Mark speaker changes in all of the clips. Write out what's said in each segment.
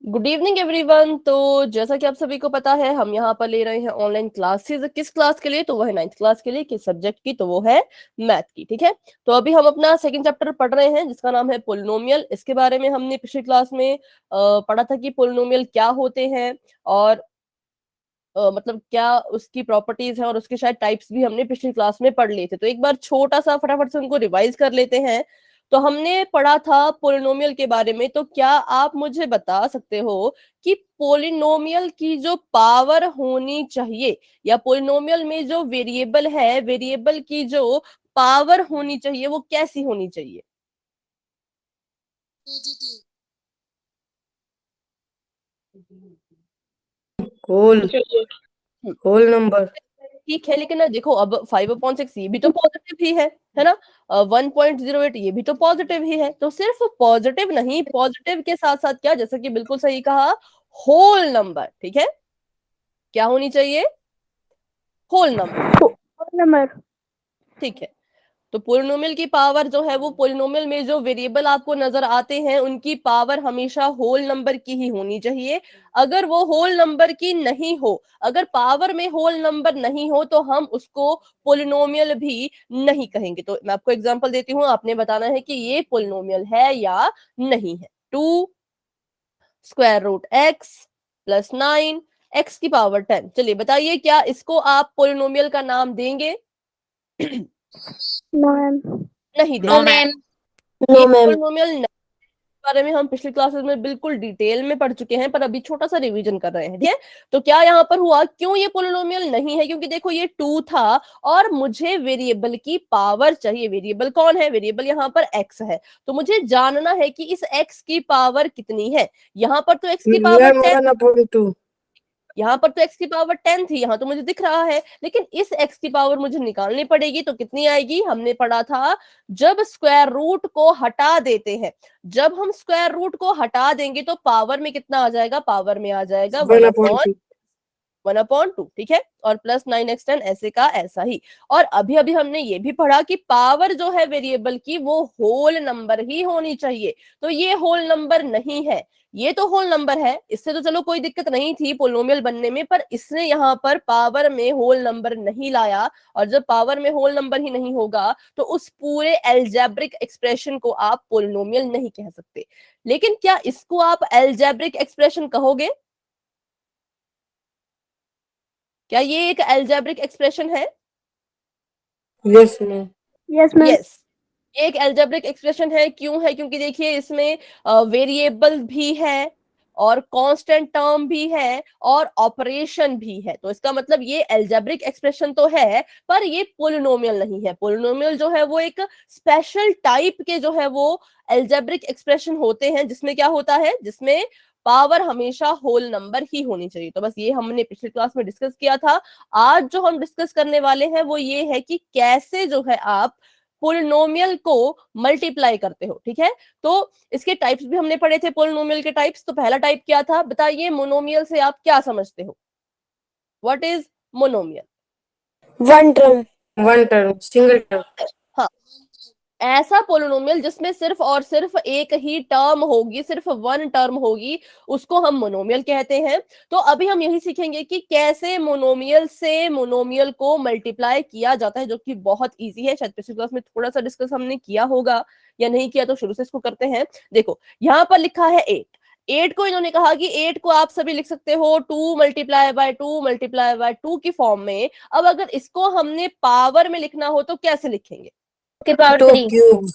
Speaker 1: Good evening everyone. तो जैसा कि आप सभी को पता है, हम यहाँ पर ले रहे हैं ऑनलाइन क्लासेस। किस क्लास के लिए? तो वो है 9th क्लास के लिए। किस सब्जेक्ट की? तो वो है मैथ की। ठीक है, तो अभी हम अपना सेकंड चैप्टर पढ़ रहे हैं जिसका नाम है पोलिनोमियल। इसके बारे में हमने पिछली क्लास में पढ़ा था कि पोलिनोमियल क्या होते हैं और मतलब क्या उसकी प्रॉपर्टीज है, और उसके शायद टाइप्स भी हमने पिछली क्लास में पढ़ लिए थे। तो एक बार छोटा सा फटाफट से उनको रिवाइज कर लेते हैं। तो हमने पढ़ा था पोलिनोमियल के बारे में। तो क्या आप मुझे बता सकते हो कि पोलिनोमियल की जो पावर होनी चाहिए, या पोलिनोमियल में जो वेरिएबल है, वेरिएबल की जो पावर होनी चाहिए वो कैसी होनी चाहिए?
Speaker 2: Whole whole number.
Speaker 1: ठीक है, लेकिन ना देखो, अब 5/6 ये भी तो पॉजिटिव ही है ना। 1.08 ये भी तो पॉजिटिव ही है। तो सिर्फ पॉजिटिव नहीं, पॉजिटिव के साथ साथ क्या, जैसा कि बिल्कुल सही कहा, होल नंबर। ठीक है, क्या होनी चाहिए? Whole number. ठीक है, तो पोलिनोमियल की पावर जो है, वो पोलिनोमियल में जो वेरिएबल आपको नजर आते हैं उनकी पावर हमेशा होल नंबर की ही होनी चाहिए। अगर वो होल नंबर की नहीं हो, अगर पावर में होल नंबर नहीं हो, तो हम उसको पोलिनोमियल भी नहीं कहेंगे। तो मैं आपको एग्जांपल देती हूँ, आपने बताना है कि ये पोलिनोमियल है या नहीं है। 2√x+9 x की पावर 10। चलिए बताइए, क्या इसको आप पोलिनोमियल का नाम देंगे?
Speaker 3: No ma'am.
Speaker 1: नहीं
Speaker 2: नो
Speaker 1: देंगे।
Speaker 2: मैम।
Speaker 1: ये
Speaker 2: नो मैम।
Speaker 1: पोलिनोमियल बारे में हम पिछली क्लासेस में बिल्कुल डिटेल में पढ़ चुके हैं, पर अभी छोटा सा रिवीजन कर रहे हैं। ठीक है, तो क्या यहाँ पर हुआ, क्यों ये पोलिनोमियल नहीं है? क्योंकि देखो, ये 2 था और मुझे वेरिएबल की पावर चाहिए। वेरिएबल कौन है? वेरिएबल यहाँ पर x है। तो मुझे जानना है कि इस x की पावर कितनी है। यहाँ पर तो x की पावर 10,
Speaker 2: 1/2।
Speaker 1: यहाँ पर तो x की पावर 10 थी, यहाँ तो मुझे दिख रहा है, लेकिन इस x की पावर मुझे निकालनी पड़ेगी। तो कितनी आएगी? हमने पढ़ा था, जब स्क्वायर रूट को हटा देते हैं, जब हम स्क्वायर रूट को हटा देंगे तो पावर में कितना आ जाएगा? पावर में आ जाएगा
Speaker 2: 1/2।
Speaker 1: 1/2। ठीक है, और +9x10 ऐसे का ऐसा ही। और अभी अभी हमने ये भी पढ़ा कि पावर जो है वेरिएबल की, वो होल नंबर ही होनी चाहिए। तो ये होल नंबर नहीं है, ये तो होल नंबर है। इससे तो चलो कोई दिक्कत नहीं थी पोलिनोमियल बनने में, पर इसने यहाँ पर पावर में होल नंबर नहीं लाया। और जब पावर में होल नंबर ही नहीं होगा, तो उस पूरे एल्जेब्रिक एक्सप्रेशन को आप पोलिनोमियल नहीं कह सकते। लेकिन क्या इसको आप एल्जेब्रिक एक्सप्रेशन कहोगे? क्या ये एक एल्जेब्रिक एक्सप्रेशन है?
Speaker 2: Yes ma'am.
Speaker 3: Yes ma'am.
Speaker 1: Yes, एक एल्जेब्रिक एक्सप्रेशन है। क्यों है? क्योंकि देखिए, इसमें वेरिएबल भी है और कांस्टेंट टर्म भी है और ऑपरेशन भी है। तो इसका मतलब ये एल्जेब्रिक एक्सप्रेशन तो है, पर ये पोलिनोमियल नहीं है। पोलिनोमियल जो है वो एक स्पेशल टाइप के जो है वो एल्जेब्रिक एक्सप्रेशन होते हैं, जिसमें क्या होता है, जिसमें पावर हमेशा होल नंबर ही होनी चाहिए। तो बस ये हमने पिछली क्लास में डिस्कस किया था। आज जो हम डिस्कस करने वाले हैं वो ये है कि कैसे जो है आप पोलिनोमियल को मल्टीप्लाई करते हो। ठीक है, तो इसके टाइप्स भी हमने पढ़े थे, पोलिनोमियल के टाइप्स। तो पहला टाइप क्या था बताइए? मोनोमियल से आप क्या समझते हो? What is monomial?
Speaker 2: One term. One term, single term.
Speaker 1: हाँ, ऐसा पोलिनोमियल जिसमें सिर्फ और सिर्फ एक ही टर्म होगी, सिर्फ वन टर्म होगी, उसको हम मोनोमियल कहते हैं। तो अभी हम यही सीखेंगे कि कैसे मोनोमियल से मोनोमियल को मल्टीप्लाई किया जाता है, जो कि बहुत इजी है। शायद पिछली क्लास में थोड़ा सा डिस्कस हमने किया होगा, या नहीं किया तो शुरू से इसको करते हैं। देखो, यहाँ पर लिखा है 8 को इन्होंने कहा कि 8 को आप सभी लिख सकते हो 2 × 2 × 2 की फॉर्म में। अब अगर इसको हमने पावर में लिखना हो तो कैसे लिखेंगे?
Speaker 3: की पावर
Speaker 2: 2
Speaker 3: 3।
Speaker 2: क्यूब।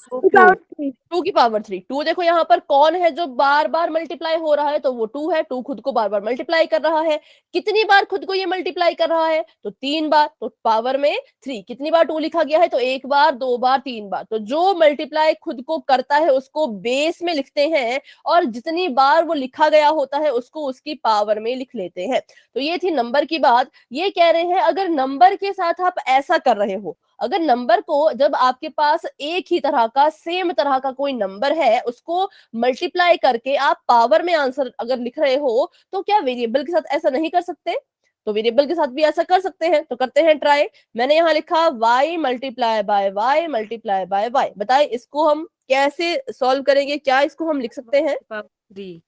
Speaker 1: 2 की पावर 3। 2 देखो, यहाँ पर कौन है जो बार बार मल्टीप्लाई हो रहा है? तो वो 2 है। 2 खुद को बार बार मल्टीप्लाई कर रहा है। कितनी बार खुद को ये मल्टीप्लाई कर रहा है? तो 3 बार। तो पावर में 3। कितनी बार 2 लिखा गया है? तो 1 बार, 2 बार, 3 बार। तो जो मल्टीप्लाई खुद को करता है उसको बेस में लिखते हैं, और जितनी बार वो लिखा गया होता है उसको उसकी पावर में लिख लेते हैं। तो ये थी नंबर की बात। ये कह रहे हैं, अगर नंबर के साथ आप ऐसा कर रहे हो, अगर नंबर को, जब आपके पास एक ही तरह का, सेम तरह का कोई नंबर है, उसको मल्टीप्लाई करके आप पावर में आंसर अगर लिख रहे हो, तो क्या वेरिएबल के साथ ऐसा नहीं कर सकते? तो वेरिएबल के साथ भी ऐसा कर सकते हैं। तो करते हैं ट्राई। मैंने यहाँ लिखा y × y × y। बताए इसको हम कैसे सॉल्व करेंगे, क्या इसको हम लिख सकते हैं?
Speaker 3: 3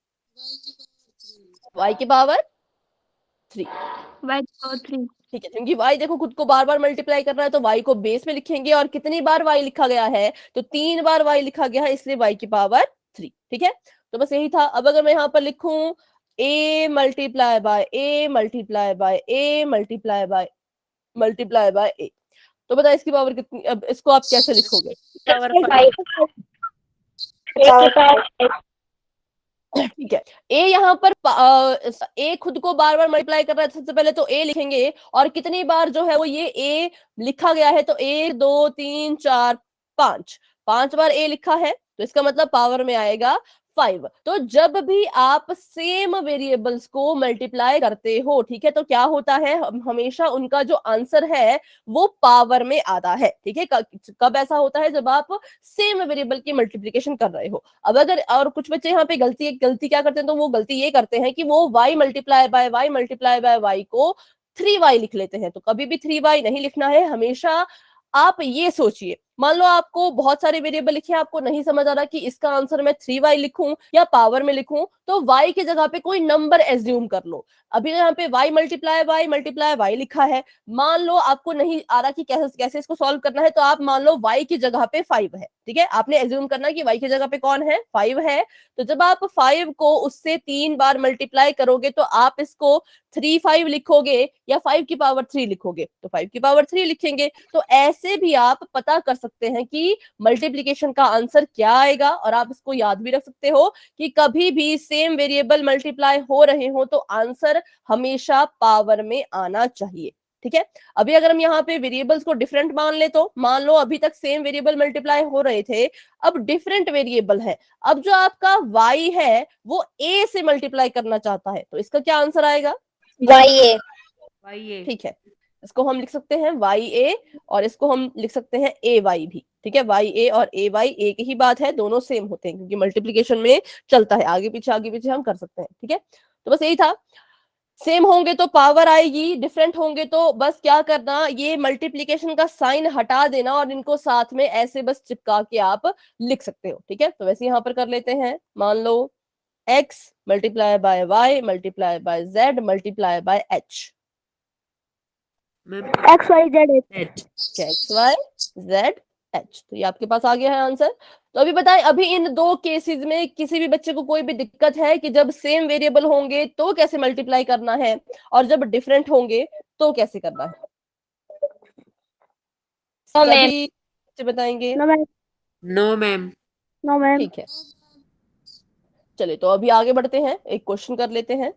Speaker 1: y की पावर 3,
Speaker 2: y पावर 3।
Speaker 1: ठीक है, क्योंकि y देखो खुद को बार बार मल्टीप्लाई करना है तो y को बेस में लिखेंगे, और कितनी बार y लिखा गया है, तो 3 बार y लिखा गया है, इसलिए y की पावर 3। ठीक है, तो बस यही था। अब अगर मैं यहाँ पर लिखूं a multiply by a multiply by a multiply by a, तो बताए इसकी पावर कितनी? अब इसको आप कैसे लिखोगे?
Speaker 3: पावर 5
Speaker 1: ठीक है, a यहाँ पर a खुद को बार बार मल्टीप्लाई कर रहा है, सबसे पहले तो a लिखेंगे, और कितनी बार जो है वो ये a लिखा गया है, तो 1 2 3 4 5, 5 बार a लिखा है, तो इसका मतलब पावर में आएगा 5। तो जब भी आप सेम वेरिएबल्स को मल्टीप्लाई करते हो, ठीक है, तो क्या होता है, हमेशा उनका जो आंसर है वो पावर में आता है। ठीक है, कब ऐसा होता है? जब आप सेम वेरिएबल की मल्टीप्लीकेशन कर रहे हो। अब अगर, और कुछ बच्चे यहाँ पे गलती क्या करते हैं, तो वो गलती ये करते हैं कि वो y मल्टीप्लाई बाय y को 3y लिख लेते हैं। तो कभी भी 3y नहीं लिखना है, हमेशा आप ये सोचिए, मान लो आपको बहुत सारे वेरिएबल लिखे, आपको नहीं समझ आ रहा कि इसका आंसर मैं 3y लिखूं या पावर में लिखूं, तो y की जगह पे कोई नंबर एज्यूम कर लो। अभी यहाँ पे y मल्टीप्लाई y लिखा है, मान लो आपको नहीं आ रहा कि कैसे कैसे इसको सॉल्व करना है, तो आप मान लो y की जगह पे 5 है। ठीक है, आपने एज्यूम करना कि y की जगह पे कौन है? 5 है। तो जब आप 5 को उससे 3 बार मल्टीप्लाई करोगे, तो आप इसको 3 5 लिखोगे या 5 की पावर 3 लिखोगे? तो 5 की पावर 3 लिखेंगे। तो ऐसे भी आप पता कर सकते हैं कि मल्टीप्लीकेशन का आंसर क्या आएगा, और आप इसको याद भी रख सकते हो कि कभी भी सेम वेरिएबल मल्टीप्लाई हो रहे हो तो आंसर हमेशा पावर में आना चाहिए। ठीक है, अभी अगर हम यहाँ पे वेरिएबल्स को डिफरेंट मान ले, तो मान लो अभी तक सेम वेरिएबल मल्टीप्लाई हो रहे थे, अब डिफरेंट वेरिएबल है, अब जो आपका y है वो a से मल्टीप्लाई करना चाहता है, तो इसका क्या आंसर आएगा?
Speaker 2: YA।
Speaker 1: ठीक है, इसको हम लिख सकते हैं YA, और इसको हम लिख सकते हैं AY भी। ठीक है, YA और AY एक ही बात है, दोनों सेम होते हैं, क्योंकि मल्टीप्लीकेशन में चलता है, आगे पीछे हम कर सकते हैं। ठीक है, तो बस यही था। सेम होंगे तो पावर आएगी, डिफरेंट होंगे तो बस क्या करना, ये मल्टीप्लीकेशन का साइन हटा देना, और इनको साथ में ऐसे बस चिपका के आप लिख सकते हो। ठीक है, तो वैसे यहाँ पर कर लेते हैं, मान लो x multiply by y multiply by z multiply by h,
Speaker 2: XYZ।
Speaker 1: X y z h, तो ये आपके पास आ गया है आंसर। तो अभी बताएं, अभी इन दो केसेस में किसी भी बच्चे को कोई भी दिक्कत है कि जब सेम वेरिएबल होंगे तो कैसे मल्टीप्लाई करना है, और जब डिफरेंट होंगे तो कैसे करना है?
Speaker 2: No ma'am.
Speaker 1: सभी बच्चे बताएंगे?
Speaker 2: No ma'am.
Speaker 3: No ma'am
Speaker 2: no ma'am.
Speaker 1: ठीक है, चलिए तो अभी आगे बढ़ते हैं, एक क्वेश्चन कर लेते हैं।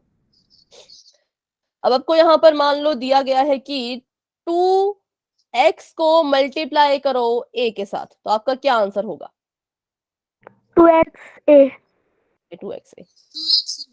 Speaker 1: अब आपको यहाँ पर मान लो दिया गया है कि 2x को मल्टीप्लाई करो a के साथ, तो आपका क्या आंसर होगा?
Speaker 2: 2XA।
Speaker 1: 2x।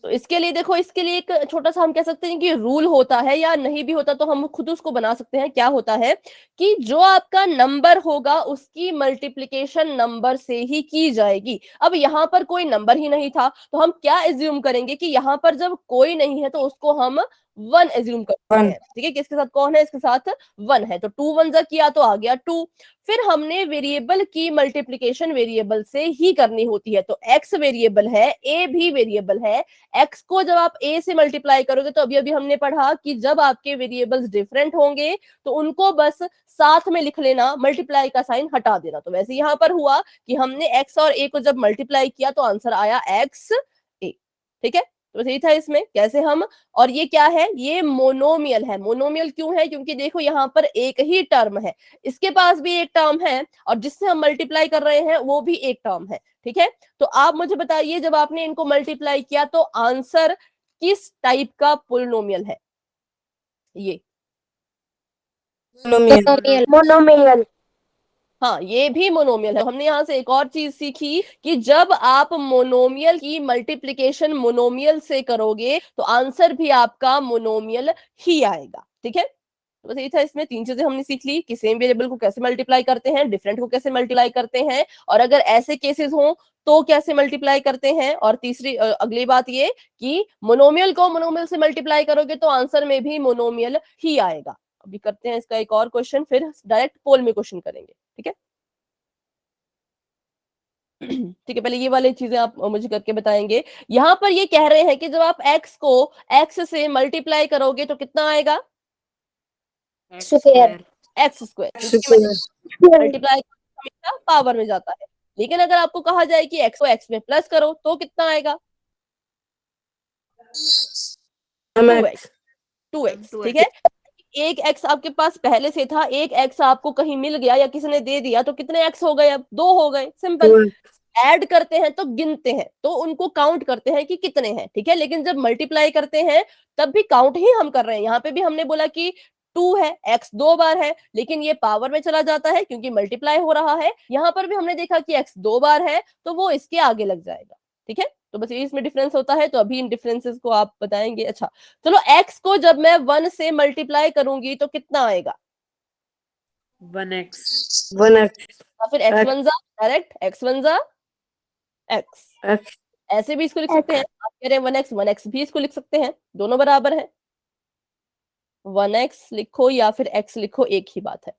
Speaker 1: तो इसके लिए देखो, इसके लिए एक छोटा सा हम कह सकते हैं कि रूल होता है, या नहीं भी होता तो हम खुद उसको बना सकते हैं। क्या होता है कि जो आपका नंबर होगा उसकी मल्टीप्लिकेशन नंबर से ही की जाएगी। अब यहाँ पर कोई नंबर ही नहीं था, तो हम क्या एज्यूम करेंगे कि यहाँ पर जब कोई नहीं है तो उसको हम 1 एज्यूम करते हैं। ठीक है, किसके साथ कौन है? इसके साथ 1 है, तो 2 1 जा किया तो आ गया 2। फिर हमने वेरिएबल की मल्टीप्लिकेशन वेरिएबल से ही करनी होती है, तो x वेरिएबल है, a भी वेरिएबल है। x को जब आप a से मल्टीप्लाई करोगे, तो अभी अभी हमने पढ़ा कि जब आपके वेरिएबल्स डिफरेंट होंगे तो उनको बस साथ में लिख लेना, मल्टीप्लाई का साइन हटा देना। तो वैसे यहाँ पर हुआ कि हमने x और a को जब मल्टीप्लाई किया तो आंसर आया x a। ठीक है, तो बस यही था इसमें कैसे हम, और ये क्या है? ये मोनोमियल है। मोनोमियल क्यों है? क्योंकि देखो यहाँ पर एक ही टर्म है, इसके पास भी एक टर्म है, और जिससे हम मल्टीप्लाई कर रहे हैं वो भी एक टर्म है। ठीक है, तो आप मुझे बताइए, जब आपने इनको मल्टीप्लाई किया तो आंसर किस टाइप का पोलिनोमियल है? ये
Speaker 2: मोनोमियल।
Speaker 1: हाँ, ये भी मोनोमियल है। हमने यहाँ से एक और चीज सीखी कि जब आप मोनोमियल की मल्टीप्लिकेशन मोनोमियल से करोगे तो आंसर भी आपका मोनोमियल ही आएगा। ठीक है, तो बस यही था। इसमें 3 चीजें हमने सीख ली कि सेम वेरिएबल को कैसे मल्टीप्लाई करते हैं, डिफरेंट को कैसे मल्टीप्लाई करते हैं, और अगर ऐसे केसेस हो तो कैसे मल्टीप्लाई करते हैं, और तीसरी अगली बात ये कि मोनोमियल को मोनोमियल से मल्टीप्लाई करोगे तो आंसर में भी मोनोमियल ही आएगा। अभी करते हैं इसका एक और क्वेश्चन, फिर डायरेक्ट पोल में क्वेश्चन करेंगे। ठीक है, ठीक है, पहले ये वाली चीजें आप मुझे करके बताएंगे। यहाँ पर ये कह रहे हैं कि जब आप x को x से मल्टीप्लाई करोगे तो कितना आएगा?
Speaker 3: X
Speaker 2: Square.
Speaker 3: square.
Speaker 1: x square, क्योंकि
Speaker 2: Square.
Speaker 1: मल्टीप्लाई हमेशा पावर में जाता है। लेकिन अगर आपको कहा जाए कि x को x में प्लस करो तो कितना आएगा? 2x। 2x, ठीक है। एक x आपके पास पहले से था, एक x आपको कहीं मिल गया या किसी ने दे दिया, तो कितने x हो गए? अब 2 हो गए, सिंपल। ऐड करते हैं तो गिनते हैं, तो उनको काउंट करते हैं कि कितने हैं, ठीक है। लेकिन जब मल्टीप्लाई करते हैं तब भी काउंट ही हम कर रहे हैं। यहाँ पे भी हमने बोला कि 2 है, x 2 बार है, लेकिन ये पावर में चला जाता है क्योंकि मल्टीप्लाई हो रहा है। यहाँ पर भी हमने देखा कि x 2 बार है, तो वो इसके आगे लग जाएगा, ठीक है। तो बस ये इसमें डिफरेंस होता है। तो अभी इन डिफरेंसेस को आप बताएंगे। अच्छा चलो, x को जब मैं 1 से मल्टीप्लाई करूंगी तो कितना आएगा?
Speaker 3: 1x.
Speaker 2: 1x.
Speaker 1: या फिर x1 जा डायरेक्ट, x1 जा x,
Speaker 2: X.
Speaker 1: ऐसे भी इसको लिख सकते हैं। आप कह रहे हैं 1x भी इसको लिख सकते हैं, दोनों बराबर है। 1x लिखो या फिर x लिखो, एक ही बात है।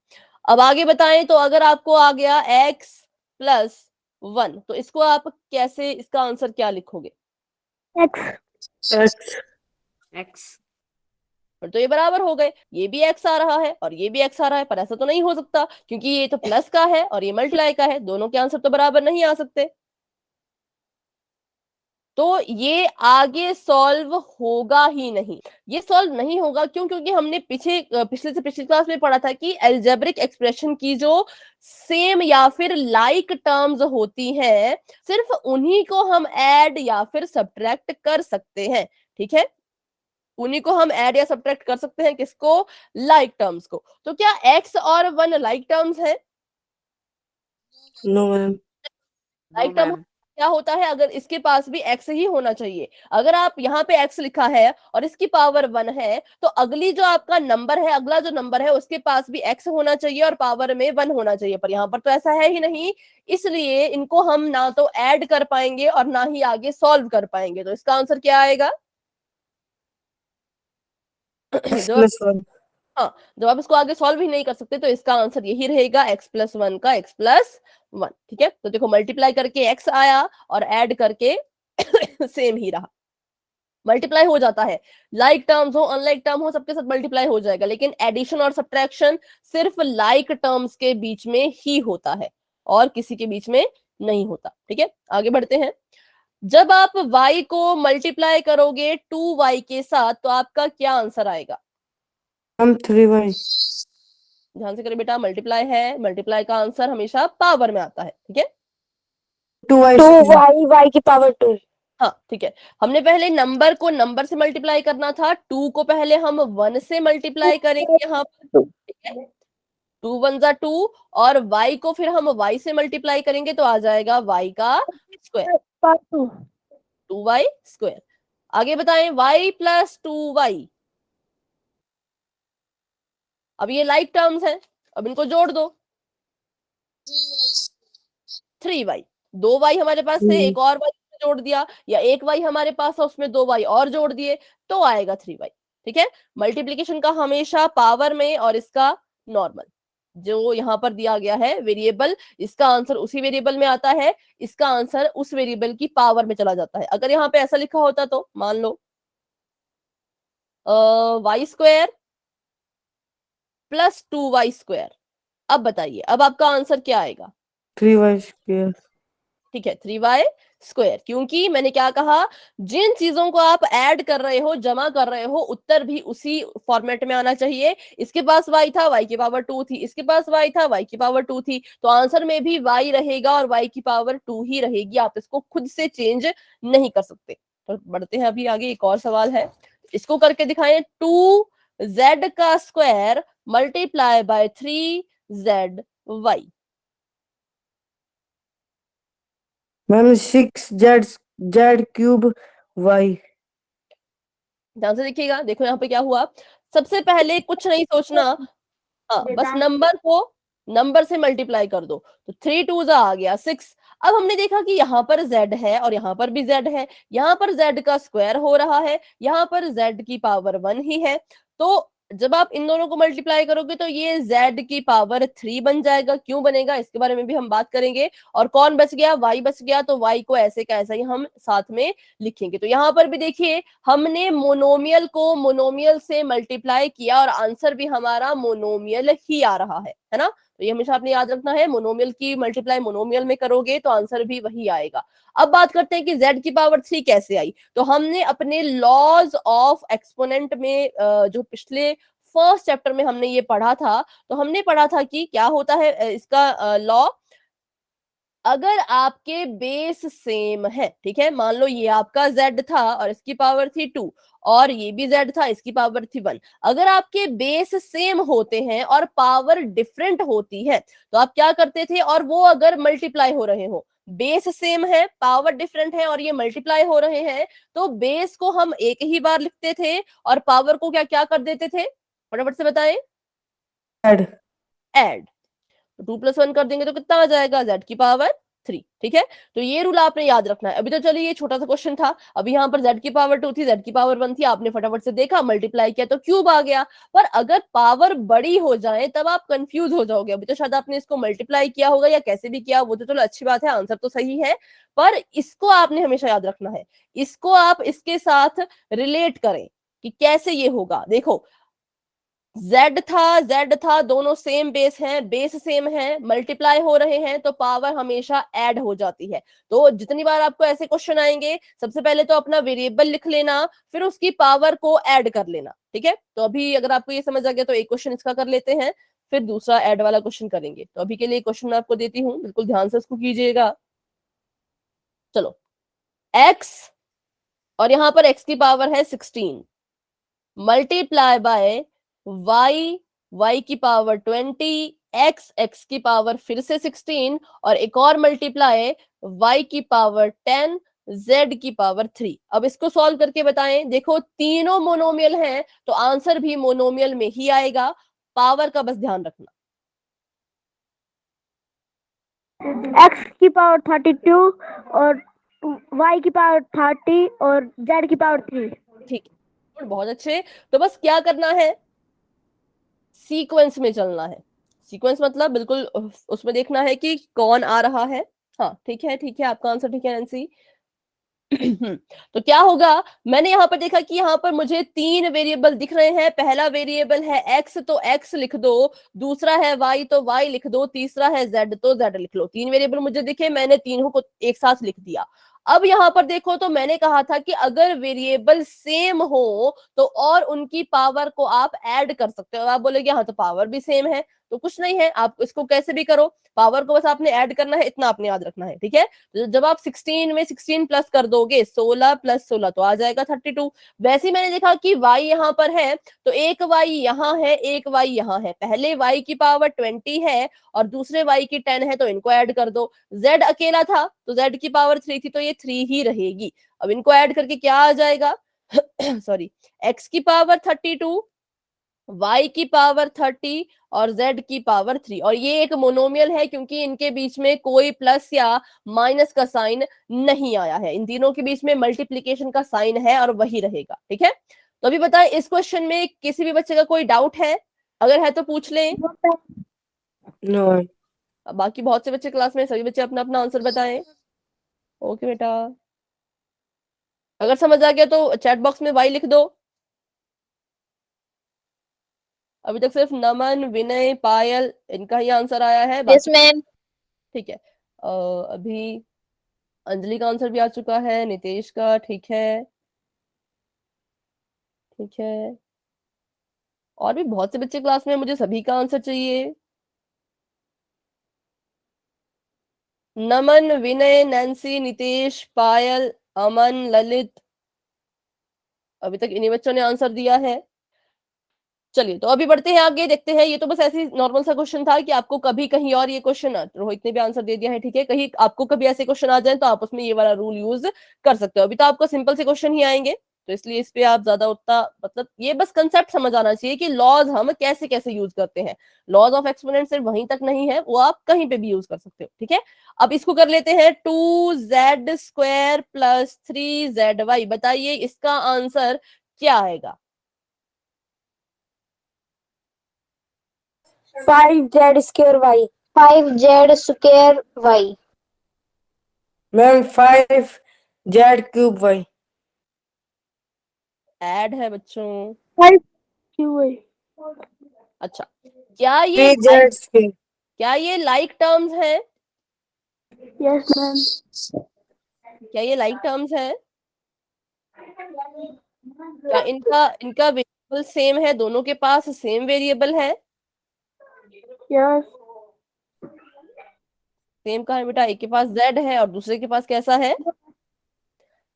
Speaker 1: अब आगे बताएं, तो अगर आपको आ गया x प्लस 1, तो इसको आप कैसे, इसका आंसर क्या लिखोगे?
Speaker 2: X.
Speaker 3: X.
Speaker 1: फिर तो ये बराबर हो गए, ये भी x आ रहा है और ये भी x आ रहा है। पर ऐसा तो नहीं हो सकता क्योंकि ये तो प्लस का है और ये मल्टीप्लाई का है, दोनों के आंसर तो बराबर नहीं आ सकते। तो ये आगे सॉल्व होगा ही नहीं। ये सॉल्व नहीं होगा क्यों? क्योंकि हमने पिछले से पिछली क्लास में पढ़ा था कि एल्जेब्रिक एक्सप्रेशन की जो सेम या फिर लाइक टर्म्स होती हैं, सिर्फ उन्हीं को हम ऐड या फिर सब्ट्रैक्ट कर सकते हैं, ठीक है। उन्हीं को हम ऐड या सब्ट्रैक्ट कर सकते हैं, किसको? लाइक टर्म्स को। तो क्या x और 1 लाइक टर्म्स है?
Speaker 2: No, ma'am.
Speaker 3: No,
Speaker 1: like term
Speaker 3: ma'am.
Speaker 1: क्या होता है? अगर इसके पास भी x ही होना चाहिए। अगर आप यहाँ पे x लिखा है और इसकी पावर 1 है, तो अगली जो आपका नंबर है, अगला जो नंबर है, उसके पास भी x होना चाहिए और पावर में 1 होना चाहिए। पर यहाँ पर तो ऐसा है ही नहीं, इसलिए इनको हम ना तो ऐड कर पाएंगे और ना ही आगे सॉल्व कर पाएंगे। तो इसका आंसर क्या आएगा?
Speaker 2: X
Speaker 1: जब
Speaker 2: plus 1.
Speaker 1: हाँ, जब आप इसको आगे सॉल्व ही नहीं कर सकते तो इसका आंसर यही रहेगा, x प्लस 1 का x प्लस 1, ठीक है। तो देखो, मल्टीप्लाई करके x आया और ऐड करके सेम ही रहा। मल्टीप्लाई हो जाता है, लाइक टर्म्स हो अनलाइक टर्म हो, सबके साथ मल्टीप्लाई हो जाएगा। लेकिन एडिशन और सब्ट्रैक्शन सिर्फ लाइक टर्म्स के बीच में ही होता है और किसी के बीच में नहीं होता, ठीक है। आगे बढ़ते हैं। जब आप y को मल्टीप्लाई करोगे 2y के साथ तो आपका क्या आंसर आएगा?
Speaker 2: हम 3y.
Speaker 1: ध्यान से करें बेटा, मल्टीप्लाई है, मल्टीप्लाई का आंसर हमेशा पावर में आता है, ठीक है।
Speaker 2: 2y square.
Speaker 4: 2y y की पावर 2।
Speaker 1: हाँ ठीक है, हमने पहले नंबर को नंबर से मल्टीप्लाई करना था। 2 को पहले हम 1 से मल्टीप्लाई करेंगे यहाँ पर, ठीक है। 2 1 जा 2 और y को फिर हम y से मल्टीप्लाई करेंगे तो आ जाएगा y का स्क्वायर, 2y स्क्वायर। आगे बताएं, y प्लस 2y। अब ये लाइक टर्म्स हैं, अब इनको जोड़ दो। 3y, 2y हमारे पास थे, एक और y जोड़ दिया, या एक y हमारे पास है उसमें 2y और जोड़ दिए तो आएगा 3y, ठीक है। मल्टीप्लीकेशन का हमेशा पावर में और इसका नॉर्मल, जो यहाँ पर दिया गया है वेरिएबल, इसका आंसर उसी वेरिएबल में आता है, इसका आंसर उस वेरिएबल की पावर में चला जाता है। अगर यहाँ पे ऐसा लिखा होता तो मान लो y square plus 2y square, अब बताइए अब आपका आंसर क्या आएगा?
Speaker 2: 3y square.
Speaker 1: ठीक है, 3y स्क्वायर। क्योंकि मैंने क्या कहा, जिन चीजों को आप ऐड कर रहे हो, जमा कर रहे हो, उत्तर भी उसी फॉर्मेट में आना चाहिए। इसके पास y था, y की पावर 2 थी, इसके पास y था, y की पावर 2 थी, तो आंसर में भी y रहेगा और y की पावर 2 ही रहेगी। आप इसको खुद से चेंज नहीं कर सकते। तो बढ़ते हैं अभी आगे, एक और सवाल है, इसको करके दिखाएं। 2z का square multiply by 3zy।
Speaker 2: Ma'am 6z cube y.
Speaker 1: ध्यान से देखिएगा, देखो यहाँ पे क्या हुआ। सबसे पहले कुछ नहीं सोचना, हाँ बस नंबर को नंबर से मल्टीप्लाई कर दो, तो 3 2 आ गया 6। अब हमने देखा कि यहाँ पर z है और यहाँ पर भी z है, यहाँ पर z का स्क्वायर हो रहा है, यहाँ पर z की पावर 1 ही है, तो जब आप इन दोनों को मल्टीप्लाई करोगे तो ये z की पावर 3 बन जाएगा। क्यों बनेगा इसके बारे में भी हम बात करेंगे। और कौन बच गया, y बच गया, तो y को ऐसे का ऐसा ही हम साथ में लिखेंगे। तो यहाँ पर भी देखिए हमने मोनोमियल को मोनोमियल से मल्टीप्लाई किया और आंसर भी हमारा मोनोमियल ही आ रहा है ना। तो ये हमेशा आपने याद रखना है, मोनोमियल की मल्टीप्लाई मोनोमियल में करोगे तो आंसर भी वही आएगा। अब बात करते हैं कि z की पावर 3 कैसे आई। तो हमने अपने लॉज ऑफ एक्सपोनेंट में जो पिछले फर्स्ट चैप्टर में हमने ये पढ़ा था, तो हमने पढ़ा था कि क्या होता है इसका लॉ। अगर आपके बेस सेम है, ठीक है, मान लो ये आपका z था और इसकी पावर थी 2 और ये भी z था, इसकी पावर थी 1। अगर आपके बेस सेम होते हैं और पावर डिफरेंट होती है तो आप क्या करते थे, और वो अगर मल्टीप्लाई हो रहे हो, बेस सेम है पावर डिफरेंट है और ये मल्टीप्लाई हो रहे हैं, तो बेस को हम एक ही बार लिखते थे और पावर को क्या क्या कर देते थे, फटाफट से बताएं।
Speaker 2: Add
Speaker 1: add. 2+1 कर देंगे तो कितना आ जाएगा, z की पावर 3। ठीक है, तो ये रूल आपने याद रखना है। अभी तो चलिए ये छोटा सा क्वेश्चन था, अभी यहाँ पर z की पावर 2 थी, z की पावर 1 थी, आपने फटाफट से देखा मल्टीप्लाई किया तो क्यूब आ गया। पर अगर पावर बड़ी हो जाए तब आप कंफ्यूज हो जाओगे। अभी तो शायद आपने इसको मल्टीप्लाई किया होगा या कैसे भी किया, वो तो चलो अच्छी बात है, आंसर तो सही है, पर इसको आपने हमेशा याद रखना है। इसको आप इसके साथ रिलेट करें कि कैसे ये होगा। देखो z था, दोनों सेम बेस हैं, बेस सेम है, मल्टीप्लाई हो रहे हैं तो पावर हमेशा ऐड हो जाती है। तो जितनी बार आपको ऐसे क्वेश्चन आएंगे, सबसे पहले तो अपना वेरिएबल लिख लेना, फिर उसकी पावर को ऐड कर लेना। ठीक है, तो अभी अगर आपको ये समझ आ गया तो एक क्वेश्चन इसका कर लेते हैं, फिर दूसरा ऐड वाला क्वेश्चन करेंगे। तो अभी के लिए क्वेश्चन मैं आपको देती हूँ, बिल्कुल ध्यान से इसको कीजिएगा। चलो, x और यहां पर x की पावर है 16 मल्टीप्लाई बाय y की पावर 20 x की पावर फिर से 16 और एक और मल्टीप्लाई y की पावर 10 z की पावर 3। अब इसको सॉल्व करके बताएं। देखो तीनों मोनोमियल हैं तो आंसर भी मोनोमियल में ही आएगा, पावर का बस ध्यान रखना।
Speaker 4: x की पावर 32 और y की पावर 30 और z की पावर 3।
Speaker 1: ठीक है, बहुत अच्छे। तो बस क्या करना है, सीक्वेंस में चलना है। सीक्वेंस मतलब बिल्कुल उसमें देखना है कि कौन आ रहा है। हाँ ठीक है, ठीक है, आपका आंसर ठीक है नैन्सी। तो क्या होगा, मैंने यहाँ पर देखा कि यहाँ पर मुझे 3 वेरिएबल दिख रहे हैं। पहला वेरिएबल है x तो x लिख दो, दूसरा है y तो y लिख दो, तीसरा है z तो z लिख लो। 3 वेरिएबल मुझे दिखे, मैंने तीनों को एक साथ लिख दिया। अब यहाँ पर देखो, तो मैंने कहा था कि अगर वेरिएबल सेम हो तो और उनकी पावर को आप ऐड कर सकते हो। आप बोलेगे हाँ तो पावर भी सेम है, तो कुछ नहीं है, आप इसको कैसे भी करो, पावर को बस आपने ऐड करना है, इतना आपने याद रखना है। ठीक है, तो जब आप 16 में 16 प्लस कर दोगे, 16 प्लस 16 तो आ जाएगा 32। वैसे ही मैंने देखा कि y यहाँ पर है तो एक y यहाँ है, एक y यहाँ है। पहले y की पावर 20 है और दूसरे y की 10 है, तो इनको ऐड कर दो। z अकेला था तो z की पावर 3 थी तो ये 3 ही रहेगी। अब इनको ऐड करके क्या आ जाएगा सॉरी, x की पावर 32, y की पावर 30 और z की पावर 3। और ये एक मोनोमियल है क्योंकि इनके बीच में कोई प्लस या माइनस का साइन नहीं आया है, इन तीनों के बीच में मल्टीप्लीकेशन का साइन है और वही रहेगा। ठीक है, तो अभी बताएं इस क्वेश्चन में किसी भी बच्चे का कोई डाउट है, अगर है तो पूछ लें।
Speaker 2: नो।
Speaker 1: बाकी बहुत से बच्चे क्लास में, सभी बच्चे अपना अपना आंसर बताएं। ओके बेटा, अगर समझ आ गया तो चैट बॉक्स में y लिख दो। अभी तक सिर्फ नमन, विनय, पायल इनका ही आंसर आया है।
Speaker 4: Yes ma'am.
Speaker 1: ठीक है, अभी अंजलि का आंसर भी आ चुका है, नितेश का, ठीक है, ठीक है, और भी बहुत से बच्चे क्लास में, मुझे सभी का आंसर चाहिए। नमन, विनय, नैन्सी, नितेश, पायल, अमन, ललित, अभी तक इन्हीं बच्चों ने आंसर दिया है। चलिए तो अभी बढ़ते हैं आगे, देखते हैं। ये तो बस ऐसे नॉर्मल सा क्वेश्चन था कि आपको कभी कहीं और ये क्वेश्चन, रोहित ने भी आंसर दे दिया है, ठीक है, कहीं आपको कभी ऐसे क्वेश्चन आ जाए तो आप उसमें ये वाला रूल यूज कर सकते हो। अभी तो आपको सिंपल से क्वेश्चन ही आएंगे तो इसलिए इस पे आप ज्यादा उतना, मतलब ये बस कंसेप्ट समझ आना चाहिए कि लॉज हम कैसे कैसे यूज करते हैं। लॉज ऑफ एक्सपोनेंट सिर्फ वहीं तक नहीं है, वो आप कहीं पे भी यूज कर सकते हो। ठीक है, अब इसको कर लेते हैं 2z² प्लस 3zy। बताइए इसका आंसर क्या आएगा।
Speaker 2: 5z square y.
Speaker 5: 5z square y.
Speaker 2: Ma'am 5z cube y.
Speaker 1: Add है बच्चों।
Speaker 4: 5q
Speaker 1: अच्छा, क्या ये
Speaker 2: 3z square.
Speaker 1: क्या ये लाइक टर्म्स है?
Speaker 4: यस मैम
Speaker 1: क्या ये लाइक टर्म्स है? क्या इनका इनका वेरिएबल सेम है? दोनों के पास सेम वेरिएबल है?
Speaker 4: यस
Speaker 1: सेम कहाँ है बेटा? एक के पास z है और दूसरे के पास कैसा है?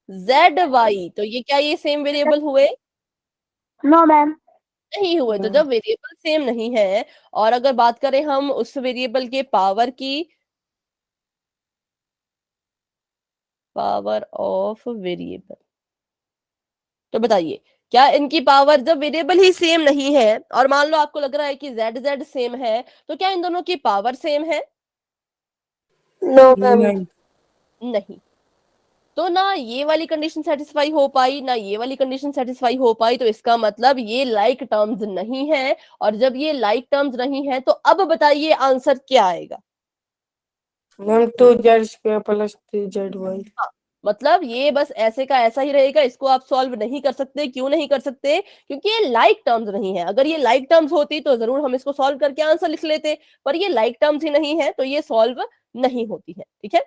Speaker 1: zy। तो ये क्या ये सेम वेरिएबल हुए?
Speaker 4: नो मैम
Speaker 1: नहीं हुए। तो जब वेरिएबल सेम नहीं है और अगर बात करें हम उस वेरिएबल के पावर की, पावर ऑफ वेरिएबल, तो बताइए क्या इनकी पावर, जब वेरिएबल ही सेम नहीं है और मान लो आपको लग रहा है कि z सेम है, तो क्या इन दोनों की पावर सेम है?
Speaker 2: No ma'am.
Speaker 1: नहीं। तो ना ये वाली कंडीशन सेटिस्फाई हो पाई ना ये वाली कंडीशन सेटिस्फाई हो पाई, तो इसका मतलब ये लाइक टर्म्स नहीं है। और जब ये लाइक टर्म्स नहीं है तो अब बताइए आंसर क्या आएगा?
Speaker 2: Ma'am 2z square plus 3zy.
Speaker 1: मतलब ये बस ऐसे का ऐसा ही रहेगा, इसको आप सॉल्व नहीं कर सकते। क्यों नहीं कर सकते? क्योंकि ये लाइक टर्म्स नहीं है। अगर ये लाइक टर्म्स होती तो जरूर हम इसको सॉल्व करके आंसर लिख लेते, पर ये लाइक टर्म्स ही नहीं है तो ये सॉल्व नहीं होती है। ठीक है,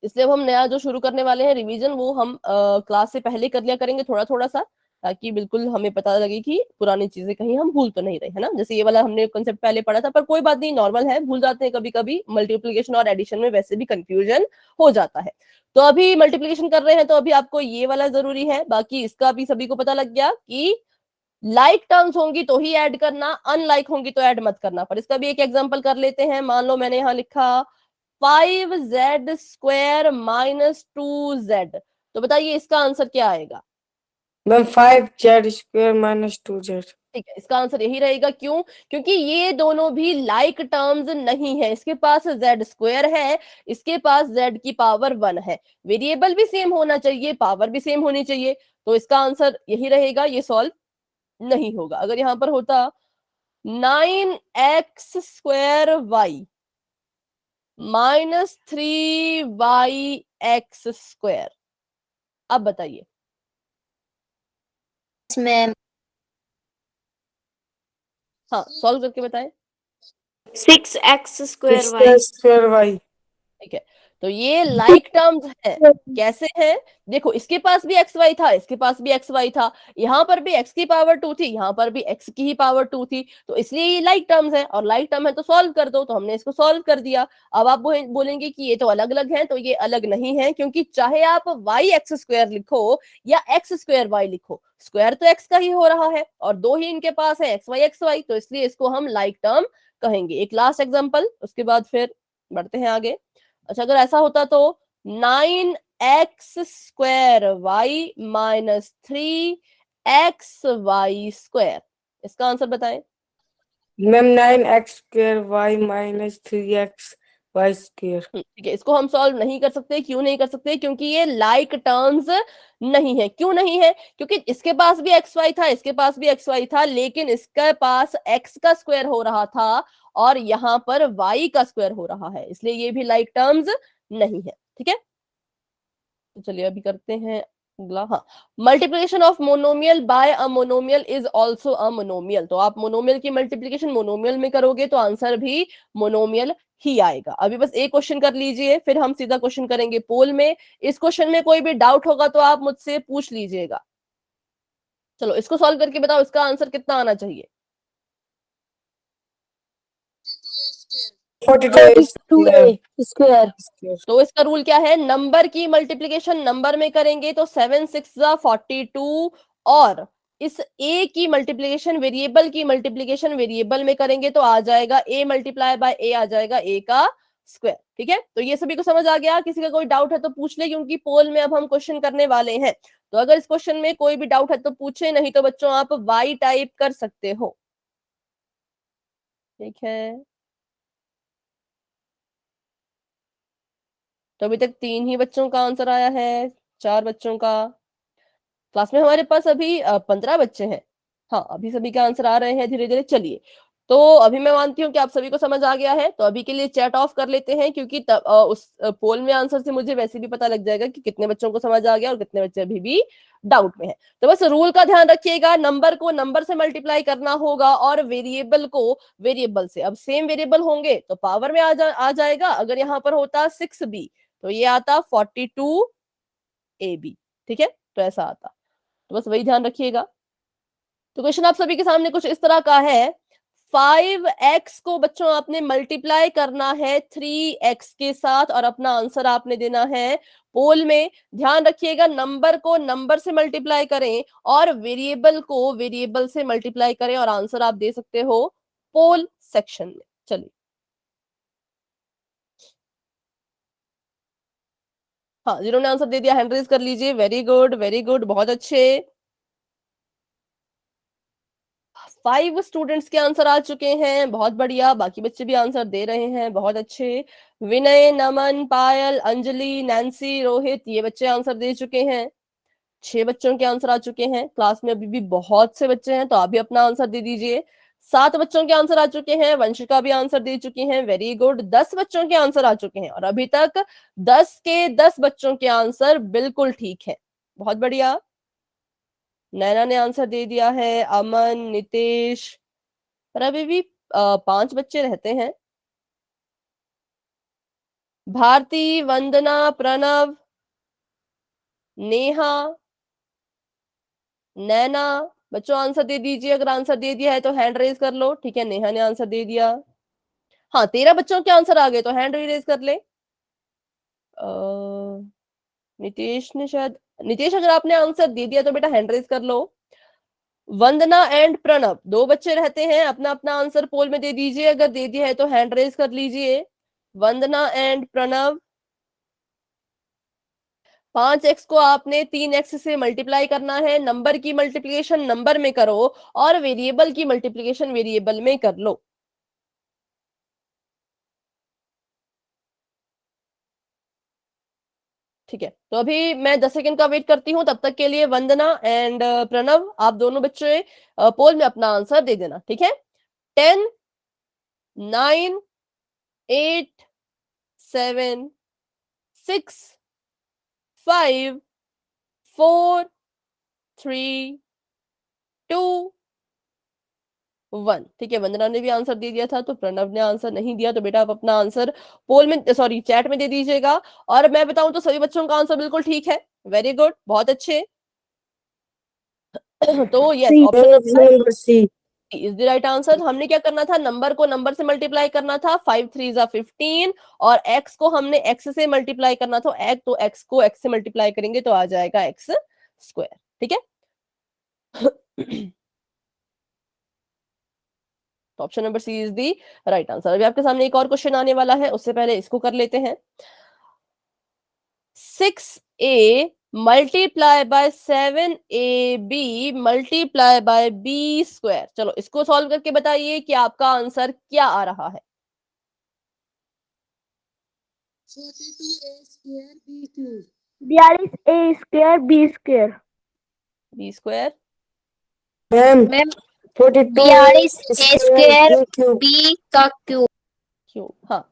Speaker 1: इसलिए अब हम नया जो शुरू करने वाले हैं रिवीजन, वो हम क्लास से पहले कर लिया करेंगे थोड़ा थोड़ा सा, ताकि बिल्कुल हमें पता लगे कि पुरानी चीजें कहीं हम भूल तो नहीं रहे, है ना। जैसे ये वाला हमने कॉन्सेप्ट पहले पढ़ा था, पर कोई बात नहीं, नॉर्मल है, भूल जाते हैं कभी कभी। मल्टीप्लिकेशन और एडिशन में वैसे भी कंफ्यूजन हो जाता है। तो अभी मल्टीप्लिकेशन कर रहे हैं तो अभी आपको ये वाला जरूरी है। बाकी इसका भी सभी को पता लग गया कि लाइक टर्म्स होंगी तो ही ऐड करना, अनलाइक होंगी तो ऐड मत करना। पर इसका भी एक एग्जांपल कर लेते हैं। मान लो मैंने यहाँ लिखा 5z² माइनस 2z, तो बताइए इसका आंसर क्या आएगा?
Speaker 2: Ma'am 5z square minus 2z.
Speaker 1: ठीक है, इसका आंसर यही रहेगा। क्यों? क्योंकि ये दोनों भी लाइक टर्म्स नहीं है। इसके पास z² है, इसके पास z की पावर 1 है। वेरिएबल भी सेम होना चाहिए, पावर भी सेम होनी चाहिए, तो इसका आंसर यही रहेगा, ये सॉल्व नहीं होगा। अगर यहां पर होता 9x² माइनस 3y(x²), अब बताइए।
Speaker 5: मैम
Speaker 1: हाँ, सॉल्व करके बताएं।
Speaker 5: 6x square y.
Speaker 2: 6z square y.
Speaker 1: ठीक है, तो ये लाइक टर्म्स है। कैसे है? देखो, इसके पास भी एक्स वाई था, इसके पास भी एक्स वाई था, यहाँ पर भी x की पावर 2 थी, यहाँ पर भी x की ही पावर 2 थी, तो इसलिए ये लाइक टर्म्स है। और लाइक टर्म है तो सॉल्व कर दो, तो हमने इसको सॉल्व कर दिया। अब आप बोलेंगे कि ये तो अलग अलग है, तो ये अलग नहीं है, क्योंकि चाहे आप y(x²) लिखो या x² y लिखो, स्क्वायर तो x का ही हो रहा है और दो ही इनके पास है, एक्स वाई, तो इसलिए इसको हम लाइक टर्म कहेंगे। एक लास्ट एग्जाम्पल, उसके बाद फिर बढ़ते हैं आगे। अच्छा, अगर ऐसा होता तो 9x² माइनस 3xy², इसका आंसर बताएं।
Speaker 2: Ma'am 9x square y minus 3x y square.
Speaker 1: ठीक है, इसको हम सॉल्व नहीं कर सकते। क्यों नहीं कर सकते? क्योंकि ये लाइक टर्म्स नहीं है। क्यों नहीं है? क्योंकि इसके पास भी एक्स वाई था, इसके पास भी एक्स वाई था, लेकिन इसके पास x का स्क्वायर हो रहा था और यहाँ पर y का स्क्वायर हो रहा है, इसलिए ये भी लाइक टर्म्स नहीं है। ठीक है, तो चलिए अभी करते हैं अगला। हाँ, multiplication of monomial by a monomial is also a monomial. तो आप मोनोमियल की मल्टीप्लिकेशन मोनोमियल में करोगे तो आंसर भी मोनोमियल ही आएगा। अभी बस एक क्वेश्चन कर लीजिए, फिर हम सीधा क्वेश्चन करेंगे पोल में। इस क्वेश्चन में कोई भी डाउट होगा तो आप मुझसे पूछ लीजिएगा। चलो इसको सॉल्व करके बताओ, इसका आंसर कितना आना चाहिए?
Speaker 2: 42a square.
Speaker 4: Square
Speaker 2: Square.
Speaker 1: तो इसका रूल क्या है? नंबर की मल्टीप्लिकेशन नंबर में करेंगे तो 7 6 42, और इस a की मल्टीप्लिकेशन, वेरिएबल की मल्टीप्लिकेशन वेरिएबल में करेंगे तो आ जाएगा a मल्टीप्लाई बाय a, आ जाएगा a का स्क्वायर। ठीक है, तो ये सभी को समझ आ गया? किसी का कोई डाउट है तो पूछ ले, क्योंकि पोल में अब हम क्वेश्चन करने वाले हैं। तो अगर इस क्वेश्चन में कोई भी डाउट है तो पूछे, नहीं तो बच्चों आप y टाइप कर सकते हो। ठीक है, तो अभी तक 3 ही बच्चों का आंसर आया है, 4 बच्चों का। क्लास में हमारे पास अभी 15 बच्चे हैं। हाँ, अभी सभी के आंसर आ रहे हैं धीरे धीरे। चलिए, तो अभी मैं मानती हूँ कि आप सभी को समझ आ गया है, तो अभी के लिए चैट ऑफ कर लेते हैं, क्योंकि उस पोल में आंसर से मुझे वैसे भी पता लग जाएगा कि कितने बच्चों को समझ आ गया और कितने बच्चे अभी भी डाउट में है। तो बस रूल का ध्यान रखिएगा, नंबर को नंबर से मल्टीप्लाई करना होगा और वेरिएबल को वेरिएबल से। अब सेम वेरिएबल होंगे तो पावर में आ जाएगा। अगर यहाँ पर होता 6b तो ये आता 42ab, ठीक है, तो ऐसा आता। तो बस वही ध्यान रखिएगा। तो क्वेश्चन आप सभी के सामने कुछ इस तरह का है, 5x को बच्चों आपने मल्टीप्लाई करना है 3x के साथ और अपना आंसर आपने देना है पोल में। ध्यान रखिएगा, नंबर को नंबर से मल्टीप्लाई करें और वेरिएबल को वेरिएबल से मल्टीप्लाई करें और आंसर आप दे सकते हो पोल सेक्शन में। चलिए, हाँ, जिन्होंने आंसर दे दिया हैंड रेज कर लीजिए। वेरी गुड, वेरी गुड, बहुत अच्छे। 5 स्टूडेंट्स के आंसर आ चुके हैं, बहुत बढ़िया। बाकी बच्चे भी आंसर दे रहे हैं, बहुत अच्छे। विनय, नमन, पायल, अंजलि, नैन्सी, रोहित, ये बच्चे आंसर दे चुके हैं। 6 बच्चों के आंसर आ चुके हैं। क्लास में अभी भी बहुत से बच्चे हैं, तो आप भी अपना आंसर दे दीजिए। 7 बच्चों के आंसर आ चुके हैं। वंशिका भी आंसर दे चुकी हैं, वेरी गुड। 10 बच्चों के आंसर आ चुके हैं और अभी तक 10 के 10 बच्चों के आंसर बिल्कुल ठीक है, बहुत बढ़िया। नैना ने आंसर दे दिया है, अमन, नितेश, पर अभी भी 5 बच्चे रहते हैं। भारती, वंदना, प्रणव, नेहा, नैना, बच्चों आंसर दे दीजिए। अगर आंसर दे दिया है तो हैंड रेज कर लो, ठीक है। नेहा ने आंसर दे दिया। हाँ, 13 बच्चों के आंसर आ गए तो हैंड रेज कर ले। नितेश ने शायद, नितेश अगर आपने आंसर दे दिया तो बेटा हैंड रेज कर लो। वंदना एंड प्रणव, 2 बच्चे रहते हैं, अपना अपना आंसर पोल में दे दीजिए। अगर दे दिया है तो हैंड रेज कर लीजिए। वंदना एंड प्रणव, 5x को आपने 3x से मल्टीप्लाई करना है। नंबर की मल्टीप्लिकेशन नंबर में करो और वेरिएबल की मल्टीप्लिकेशन वेरिएबल में कर लो। ठीक है, तो अभी मैं 10 सेकंड का वेट करती हूँ। तब तक के लिए वंदना एंड प्रणव, आप दोनों बच्चे पोल में अपना आंसर दे देना, ठीक है। 10, 9, 8, 7, 6, 5, 4, 3, 2, 1, ठीक है। वंदना ने भी आंसर दे दिया था, तो प्रणव ने आंसर नहीं दिया, तो बेटा आप अपना आंसर पोल में, सॉरी, चैट में दे दीजिएगा। और मैं बताऊं तो सभी बच्चों का आंसर बिल्कुल ठीक है, वेरी गुड, बहुत अच्छे। तो yes, option
Speaker 2: number C
Speaker 1: is the right answer. हमने क्या करना था, नंबर को नंबर से मल्टीप्लाई करना था, 5 3 15, और एक्स को हमने एक्स से मल्टीप्लाई करना था। तो एक्स को एक्स से मल्टीप्लाई करेंगे तो आ जाएगा एक्स स्क्वायर, ठीक है। तो option number C is the right answer. अभी आपके सामने एक और क्वेश्चन आने वाला है, उससे पहले इसको कर लेते हैं। 6a multiply by 7ab multiply by b square. चलो इसको सॉल्व करके बताइए कि आपका आंसर क्या आ रहा है।
Speaker 4: 42a square b square.
Speaker 1: b square,
Speaker 2: ma'am
Speaker 5: ma'am
Speaker 2: 42
Speaker 5: 42 square
Speaker 2: cube
Speaker 5: B का क्यूब।
Speaker 1: क्यों? हाँ,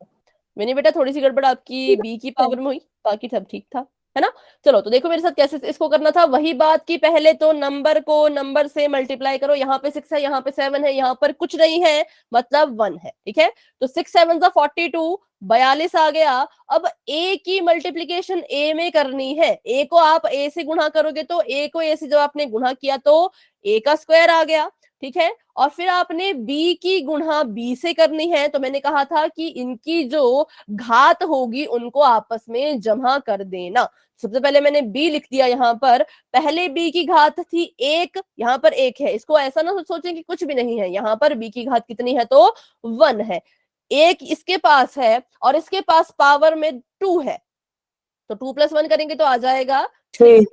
Speaker 1: मैंने बेटा थोड़ी सी गड़बड़ आपकी b की पावर में हुई, बाकी सब ठीक था, है ना। चलो तो देखो मेरे साथ कैसे इसको करना था। वही बात की पहले तो नंबर को नंबर से मल्टीप्लाई करो। यहाँ पे 6 है, यहाँ पे 7 है, यहाँ पर कुछ नहीं है, मतलब 1 है, ठीक है। तो 6 7 42, 42 आ गया। अब a की मल्टीप्लीकेशन a में करनी है। a को आप a से गुणा करोगे तो a को a से जब आपने गुणा किया तो a का स्क्वायर आ गया, ठीक है। और फिर आपने b की गुणा b से करनी है, तो मैंने कहा था कि इनकी जो घात होगी उनको आपस में जमा कर देना। सबसे पहले मैंने b लिख दिया यहाँ पर। पहले b की घात थी 1, यहाँ पर 1 है। इसको ऐसा ना सोचें कि कुछ भी नहीं है, यहाँ पर b की घात कितनी है तो 1 है। 1 इसके पास है और इसके पास पावर में 2 है, तो 2 + 1 करेंगे तो आ जाएगा
Speaker 2: 3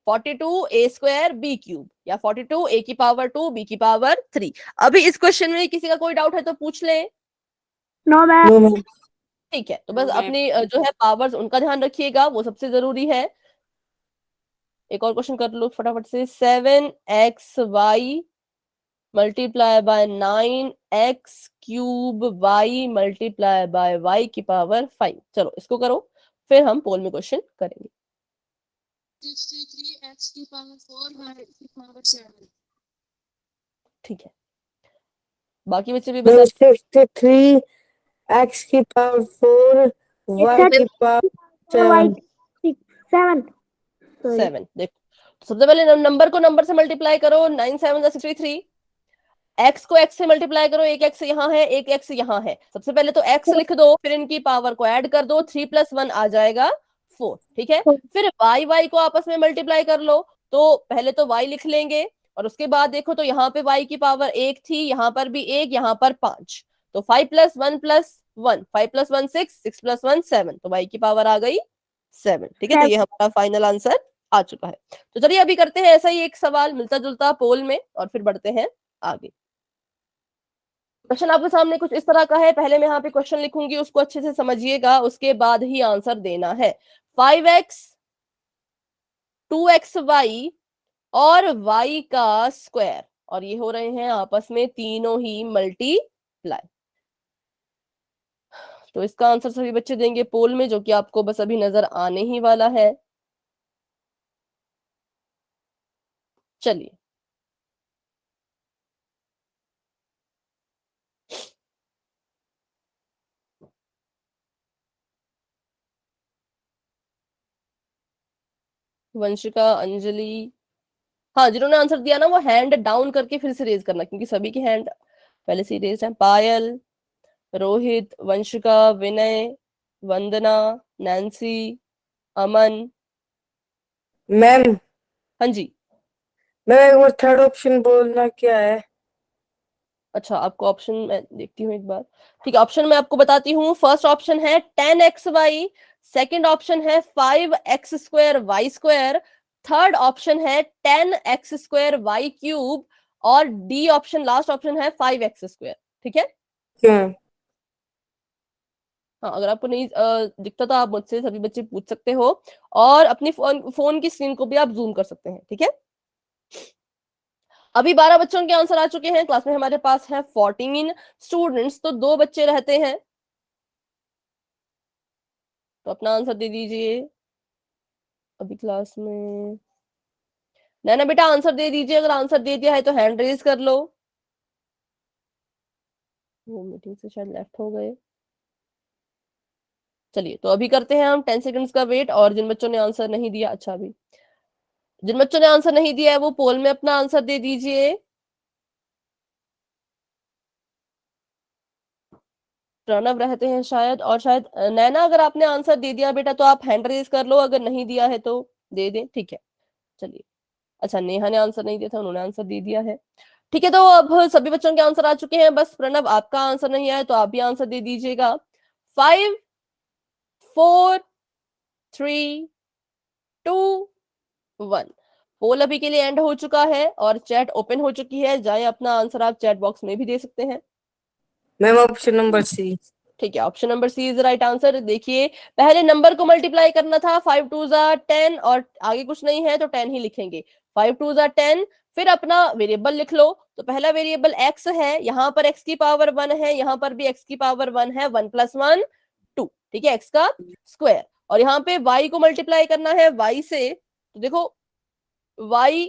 Speaker 1: 42a स्क्वायर b क्यूब, या 42a की पावर 2 b की पावर 3। अभी इस क्वेश्चन में किसी का कोई डाउट है तो पूछ ले।
Speaker 4: No ma'am.
Speaker 2: नो मैम
Speaker 1: ठीक है, तो बस
Speaker 3: मैम।
Speaker 1: अपनी जो है पावर्स उनका ध्यान रखिएगा, वो सबसे जरूरी है। एक और क्वेश्चन कर लो फटाफट से। 7xy multiply by 9x cube y multiply by y की पावर 5। चलो इसको करो, फिर हम पोल में क्वेश्चन करेंगे।
Speaker 6: 63x की पावर 4 y की पावर 7।
Speaker 1: ठीक है, बाकी बच्चे भी
Speaker 2: मैम
Speaker 1: बता।
Speaker 2: 63 x की पावर 4 y की पावर 7।
Speaker 4: 7
Speaker 1: 7। देखो, तो सबसे पहले नंबर को नंबर से मल्टीप्लाई करो, 9 7 63। x को x से मल्टीप्लाई करो, एक x यहाँ है, एक x यहाँ है। सबसे पहले तो x लिख दो, फिर इनकी पावर को ऐड कर दो, 3 + 1 आ जाएगा 4। ठीक है, फिर y को आपस में मल्टीप्लाई कर लो। तो पहले तो y लिख लेंगे, और उसके बाद देखो तो यहाँ पे y की पावर 1 थी, यहाँ पर भी 1, यहाँ पर 5। तो 5 + 1 + 1, 5 + 1 6, 6 + 1 7, तो y की पावर आ गई 7। ठीक है, तो ये हमारा फाइनल आंसर आ चुका है। तो चलिए अभी करते हैं ऐसा ही एक सवाल मिलता जुलता पोल में, और फिर बढ़ते हैं आगे। क्वेश्चन आपके सामने कुछ इस तरह का है। पहले मैं यहाँ पे क्वेश्चन लिखूंगी, उसको अच्छे से समझिएगा, उसके बाद ही आंसर देना है। 5x 2xy और y का स्क्वायर, और ये हो रहे हैं आपस में तीनों ही मल्टीप्लाई। तो इसका आंसर सभी बच्चे देंगे पोल में, जो कि आपको बस अभी नजर आने ही वाला है। चलिए, वंशिका, अंजलि, हाँ जिन्होंने आंसर दिया ना वो हैंड डाउन करके फिर से रेज करना, क्योंकि सभी की हैंड पहले से ही रेज है। पायल, रोहित, वंशिका, विनय, वंदना, नैन्सी, अमन।
Speaker 2: मैम
Speaker 1: हाँ जी,
Speaker 2: मैम एक बार थर्ड ऑप्शन बोलना क्या है?
Speaker 1: अच्छा आपको ऑप्शन मैं देखती हूँ एक बार। ठीक है, ऑप्शन मैं आपको बताती हूँ। फर्स्ट ऑप्शन है 10xy, सेकंड ऑप्शन है 5x² y², थर्ड ऑप्शन है 10x² y³ और डी ऑप्शन लास्ट ऑप्शन है 5x²। ठीक है,
Speaker 2: क्यों?
Speaker 1: हाँ अगर आपको नहीं दिखता तो आप मुझसे सभी बच्चे पूछ सकते हो, और अपनी फोन की स्क्रीन को भी आप जूम कर सकते हैं। ठीक है, अभी 12 बच्चों के आंसर आ चुके हैं। क्लास में हमारे पास है 14 स्टूडेंट्स, तो 2 बच्चे रहते हैं, तो अपना आंसर दे दीजिए अभी क्लास में। नैना बेटा आंसर दे दीजिए, अगर आंसर दे दिया है तो हैंड रेज कर लो। वो मीटिंग से शायद लेफ्ट हो गए। चलिए, तो अभी करते हैं हम 10 सेकंड्स का वेट, और जिन बच्चों ने आंसर नहीं दिया, अच्छा अभी जिन बच्चों ने आंसर नहीं दिया है वो पोल में अपना आंसर दे दीजिए। प्रणव रहते हैं शायद, और शायद नैना अगर आपने आंसर दे दिया बेटा तो आप हैंड रेज कर लो, अगर नहीं दिया है तो दे दें। ठीक है, चलिए, अच्छा नेहा ने आंसर नहीं दिया था, उन्होंने आंसर दे दिया है। ठीक है, तो अब सभी बच्चों के आंसर आ चुके हैं, बस प्रणव आपका आंसर नहीं आया तो आप भी आंसर दे दीजिएगा। 5 4 3 2 1। पोल अभी के लिए एंड हो चुका है और चैट ओपन हो चुकी है। जाए अपना आंसर आप चैट बॉक्स में भी दे सकते हैं।
Speaker 2: Ma'am option number C.
Speaker 1: ठीक है, option number C is right answer. देखिए, पहले नंबर को मल्टीप्लाई करना था, 5 2 10, और आगे कुछ नहीं है तो 10 ही लिखेंगे। 5 2 10, फिर अपना वेरिएबल लिख लो। तो पहला वेरिएबल x है, यहाँ पर x की पावर 1 है, यहाँ पर भी x की पावर 1 है, 1 + 1 2। ठीक है, x का स्क्वायर, और यहाँ पे y को मल्टीप्लाई करना है y से। तो देखो y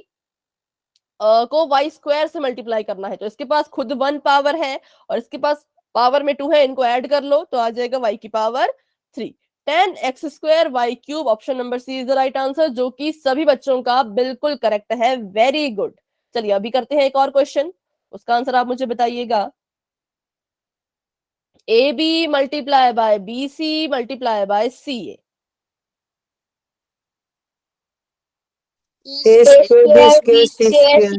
Speaker 1: को y² से मल्टीप्लाई करना है, तो इसके पास खुद 1 पावर है और इसके पास पावर में 2 है, इनको ऐड कर लो तो आ जाएगा y की power 3। 10x² y³ option number C is the right answer, जो कि सभी बच्चों का बिल्कुल करेक्ट है। Very good. चलिए अभी करते हैं एक और क्वेश्चन, उसका आंसर आप मुझे बताइएगा। AB multiply by BC multiply by CA।
Speaker 2: A square B square C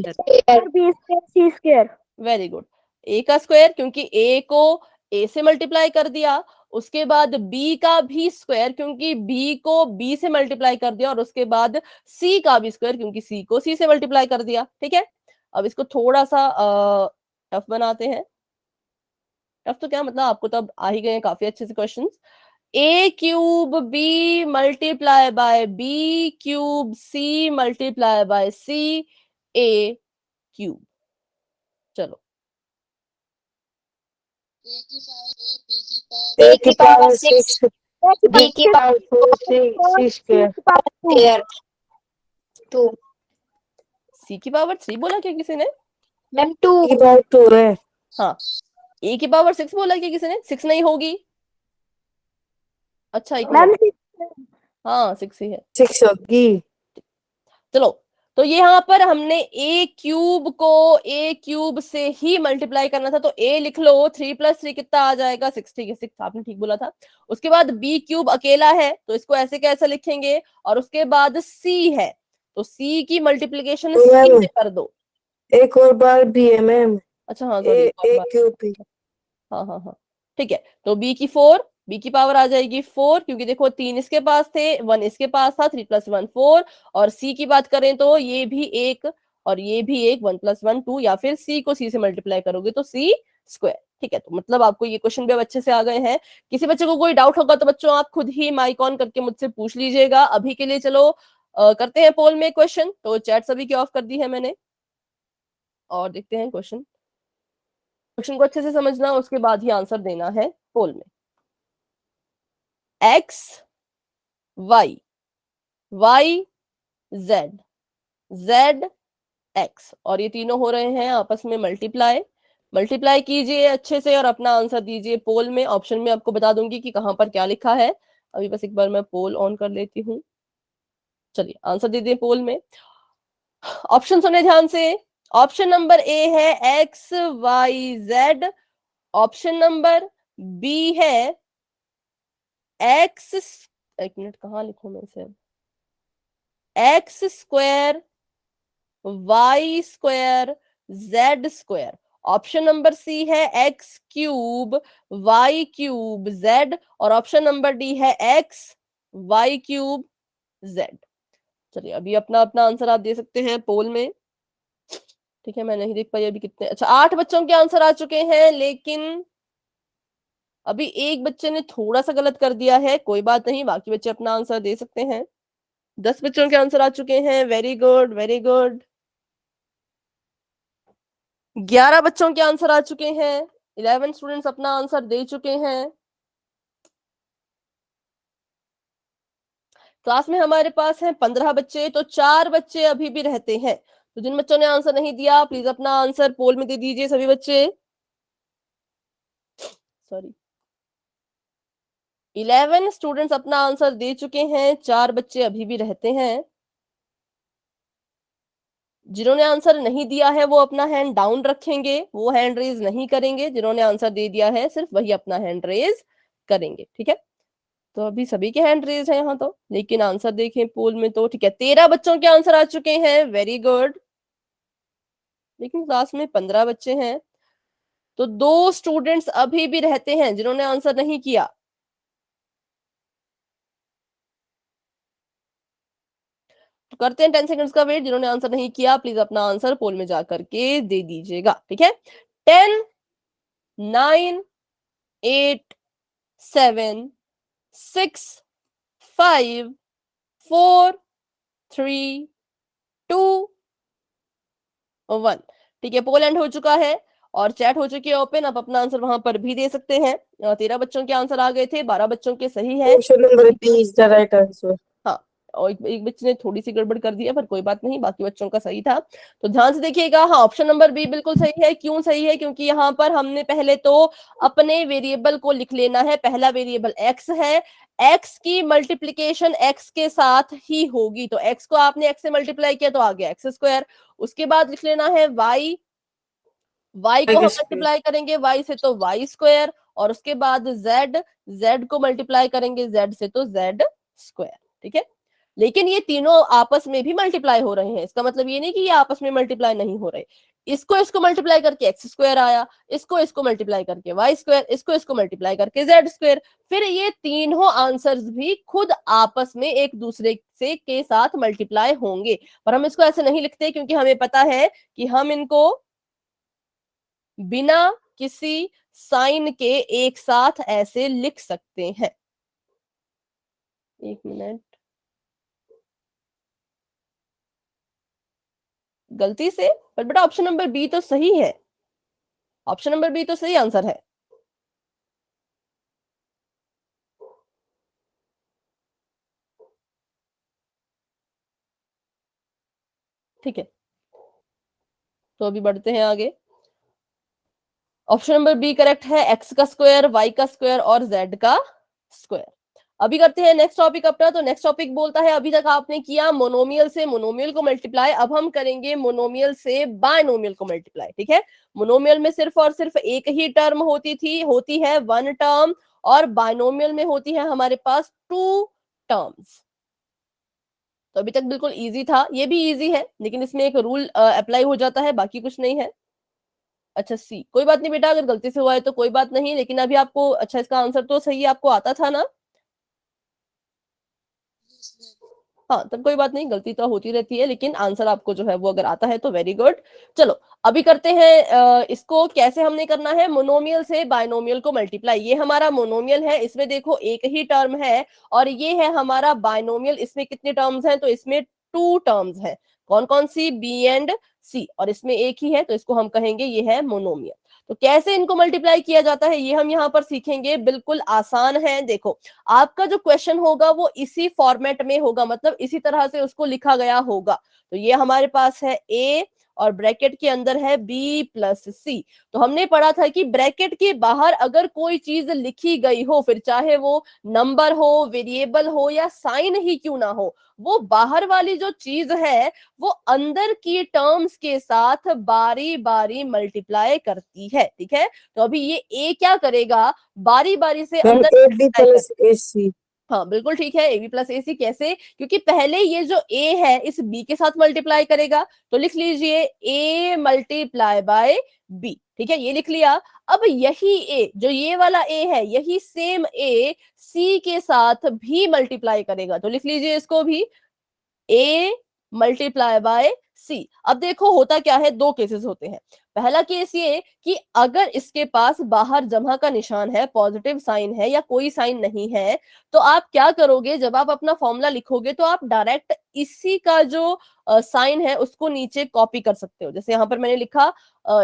Speaker 2: square.
Speaker 4: B square C square.
Speaker 1: Very good. A का स्क्वायर, क्योंकि ए को ए से मल्टीप्लाई कर दिया, उसके बाद बी का भी स्क्वायर, क्योंकि बी को बी से मल्टीप्लाई कर दिया, और उसके बाद सी का भी स्क्वायर, क्योंकि सी को सी से मल्टीप्लाई कर दिया। ठीक है, अब इसको थोड़ा सा टफ बनाते हैं। टफ तो क्या मतलब, आपको तो अब आ ही गए हैं काफी अच्छे से question. A³ B multiply by B³ C multiply by C A³ चलो
Speaker 6: A की पावर 4 B की पावर
Speaker 2: A की पावर 6
Speaker 5: B की power
Speaker 2: 4 C square
Speaker 5: square 2
Speaker 1: C की पावर 3 बोला क्या किसी ने?
Speaker 5: मैम 2
Speaker 2: की पावर 2 है।
Speaker 1: हाँ, A की पावर 6 बोला क्या किसी ने? 6 नहीं होगी। अच्छा एक
Speaker 4: मैम
Speaker 1: मिनट, हाँ 6 ही है।
Speaker 2: 6 होगी।
Speaker 1: चलो, तो ये यहाँ पर हमने a क्यूब को a क्यूब से ही मल्टीप्लाई करना था, तो a लिख लो, 3 + 3 कितना आ जाएगा? 6। ठीक है, 6 आपने ठीक बोला था। उसके बाद b क्यूब अकेला है, तो इसको ऐसे कैसे लिखेंगे? और उसके बाद c है, तो c की मल्टीप्लीकेशन
Speaker 2: तो
Speaker 1: c
Speaker 2: मैम
Speaker 1: से कर दो।
Speaker 2: एक और बार भी है मैम।
Speaker 1: अच्छा हाँ सॉरी, एक और
Speaker 2: ए
Speaker 1: बार।
Speaker 2: क्यूब भी।
Speaker 1: हाँ हाँ हाँ ठीक है, तो b की 4, b की पावर आ जाएगी 4, क्योंकि देखो 3 इसके पास थे, 1 इसके पास था, 3 + 1 4। और c की बात करें तो ये भी 1 और ये भी 1, 1 + 1 2, या फिर c को c से मल्टीप्लाई करोगे तो c स्क्वायर। ठीक है, तो मतलब आपको ये क्वेश्चन भी अब अच्छे से आ गए हैं। किसी बच्चे को कोई डाउट होगा तो बच्चों आप खुद ही माइक ऑन करके मुझसे पूछ लीजिएगा। अभी के लिए चलो करते हैं पोल में क्वेश्चन। तो चैट सभी की ऑफ कर दी है मैंने, और देखते हैं क्वेश्चन। क्वेश्चन को अच्छे से समझना, उसके बाद ही आंसर देना है पोल में। x y y z z x, और ये तीनों हो रहे हैं आपस में मल्टीप्लाई। मल्टीप्लाई कीजिए अच्छे से और अपना आंसर दीजिए पोल में। ऑप्शन में आपको बता दूंगी कि कहां पर क्या लिखा है। अभी बस एक बार मैं पोल ऑन कर लेती हूँ। चलिए आंसर दे दें पोल में। ऑप्शन सुने ध्यान से। ऑप्शन नंबर ए है x y z, option number B है x, एक मिनट कहाँ लिखूं मैं इसे, X square Y square Z square. Option number C है X cube Y cube Z, और ऑप्शन नंबर डी है एक्स वाई क्यूब जेड। चलिए अभी अपना अपना आंसर आप दे सकते हैं पोल में। ठीक है, मैं नहीं देख पाई अभी कितने। अच्छा 8 बच्चों के आंसर आ चुके हैं, लेकिन अभी एक बच्चे ने थोड़ा सा गलत कर दिया है। कोई बात नहीं, बाकी बच्चे अपना आंसर दे सकते हैं। 10 बच्चों के आंसर आ चुके हैं, वेरी गुड वेरी गुड। 11 बच्चों के आंसर आ चुके हैं, 11 स्टूडेंट्स अपना आंसर दे चुके हैं। क्लास में हमारे पास हैं 15 बच्चे, तो 4 बच्चे अभी भी रहते हैं। तो जिन बच्चों ने आंसर नहीं दिया प्लीज अपना आंसर पोल में दे दीजिए सभी बच्चे। सॉरी, 11 स्टूडेंट्स अपना आंसर दे चुके हैं, 4 बच्चे अभी भी रहते हैं। जिन्होंने आंसर नहीं दिया है वो अपना हैंड डाउन रखेंगे, वो हैंड रेज नहीं करेंगे। जिन्होंने आंसर दे दिया है सिर्फ वही अपना हैंड रेज करेंगे। ठीक है, तो अभी सभी के हैंड रेज है यहाँ तो, लेकिन आंसर देखें पोल में तो ठीक है 13 बच्चों के आंसर आ चुके हैं, वेरी गुड। लेकिन क्लास में 15 बच्चे हैं, तो 2 स्टूडेंट्स अभी भी रहते हैं जिन्होंने आंसर नहीं किया। तो करते हैं 10 सेकंड्स का वेट। जिन्होंने आंसर नहीं किया प्लीज अपना आंसर पोल में जाकर के दे दीजिएगा। ठीक है, 10 9 8 7 6 5 4 3 2 1। ठीक है, पोल एंड हो चुका है और चैट हो चुकी है ओपन। आप अपना आंसर वहां पर भी दे सकते हैं। 13 बच्चों के आंसर आ गए थे, 12 बच्चों के सही है।
Speaker 2: Option number B is the right answer.
Speaker 1: हाँ, और एक बच्चे ने थोड़ी सी गड़बड़ कर दिया, पर कोई बात नहीं, बाकी बच्चों का सही था। तो ध्यान से देखिएगा। हाँ, ऑप्शन नंबर बी बिल्कुल सही है। क्यों सही है? क्योंकि यहाँ पर हमने पहले तो अपने वेरिएबल को लिख लेना है। पहला वेरिएबल एक्स है, एक्स की मल्टीप्लीकेशन एक्स के साथ ही होगी। तो एक्स को आपने एक्स से मल्टीप्लाई किया तो आ गया एक्स स्क्वायर। उसके बाद लिख लेना है वाई, वाई को हम मल्टीप्लाई करेंगे वाई से तो वाई स्क्वायर, और उसके बाद जेड, जेड को मल्टीप्लाई करेंगे जेड से तो जेड स्क्वायर। ठीक है, लेकिन ये तीनों आपस में भी मल्टीप्लाई हो रहे हैं। इसका मतलब ये नहीं कि ये आपस में मल्टीप्लाई नहीं हो रहे। इसको मल्टीप्लाई करके एक्स स्क्वायर आया, इसको मल्टीप्लाई करके वाई स्क्वायर, इसको मल्टीप्लाई करके जेड स्क्वायर। फिर ये तीनों आंसर्स भी खुद आपस में एक दूसरे से के साथ मल्टीप्लाई होंगे। पर हम इसको ऐसे नहीं लिखते, क्योंकि हमें पता है कि हम इनको बिना किसी साइन के एक साथ ऐसे लिख सकते हैं। एक मिनट, गलती से, पर बेटा ऑप्शन नंबर बी तो सही है। ऑप्शन नंबर बी तो सही आंसर है। ठीक है, तो अभी बढ़ते हैं आगे। ऑप्शन नंबर बी करेक्ट है, एक्स का स्क्वायर, वाई का स्क्वायर और जेड का स्क्वायर। अभी करते हैं नेक्स्ट टॉपिक अपना। तो नेक्स्ट टॉपिक बोलता है, अभी तक आपने किया मोनोमियल से मोनोमियल को मल्टीप्लाई, अब हम करेंगे मोनोमियल से बायनोमियल को मल्टीप्लाई। ठीक है, मोनोमियल में सिर्फ और सिर्फ एक ही टर्म होती है वन टर्म, और बायनोमियल में होती है हमारे पास टू टर्म्स। तो अभी तक बिल्कुल इजी था, ये भी इजी है, लेकिन इसमें एक रूल अप्लाई हो जाता है, बाकी कुछ नहीं है। अच्छा सी, कोई बात नहीं बेटा, अगर गलती से हुआ है तो कोई बात नहीं, लेकिन अभी आपको, अच्छा इसका आंसर तो सही आपको आता था ना? हाँ, तब कोई बात नहीं, गलती तो होती रहती है, लेकिन आंसर आपको जो है वो अगर आता है तो वेरी गुड। चलो अभी करते हैं इसको कैसे हमने करना है, मोनोमियल से बायनोमियल को मल्टीप्लाई। ये हमारा मोनोमियल है, इसमें देखो एक ही टर्म है, और ये है हमारा बायनोमियल, इसमें कितने टर्म्स हैं, तो इसमें टू टर्म्स हैं। कौन कौन सी? बी एंड सी, और इसमें एक ही है, तो इसको हम कहेंगे ये है मोनोमियल। तो कैसे इनको मल्टीप्लाई किया जाता है ये हम यहाँ पर सीखेंगे, बिल्कुल आसान है। देखो आपका जो क्वेश्चन होगा वो इसी फॉर्मेट में होगा, मतलब इसी तरह से उसको लिखा गया होगा। तो ये हमारे पास है ए और ब्रैकेट के अंदर है बी प्लस सी। तो हमने पढ़ा था कि ब्रैकेट के बाहर अगर कोई चीज लिखी गई हो, फिर चाहे वो नंबर हो, वेरिएबल हो या साइन ही क्यों ना हो, वो बाहर वाली जो चीज है वो अंदर की टर्म्स के साथ बारी बारी मल्टीप्लाई करती है। ठीक है, तो अभी ये ए क्या करेगा, बारी बारी से
Speaker 2: मैम
Speaker 1: अंदर
Speaker 2: ए बी प्लस ए सी।
Speaker 1: हाँ बिल्कुल ठीक है, ए बी प्लस ए सी। कैसे? क्योंकि पहले ये जो ए है इस बी के साथ मल्टीप्लाई करेगा, तो लिख लीजिए ए मल्टीप्लाई बाय बी। ठीक है, ये लिख लिया। अब यही ए, जो ये वाला ए है, यही सेम ए सी के साथ भी मल्टीप्लाई करेगा, तो लिख लीजिए इसको भी ए मल्टीप्लाई बाय सी। अब देखो होता क्या है, दो केसेस होते हैं। पहला केस ये कि अगर इसके पास बाहर जमा का निशान है, पॉजिटिव साइन है या कोई साइन नहीं है, तो आप क्या करोगे, जब आप अपना फॉर्मूला लिखोगे तो आप डायरेक्ट इसी का जो साइन है उसको नीचे कॉपी कर सकते हो। जैसे यहां पर मैंने लिखा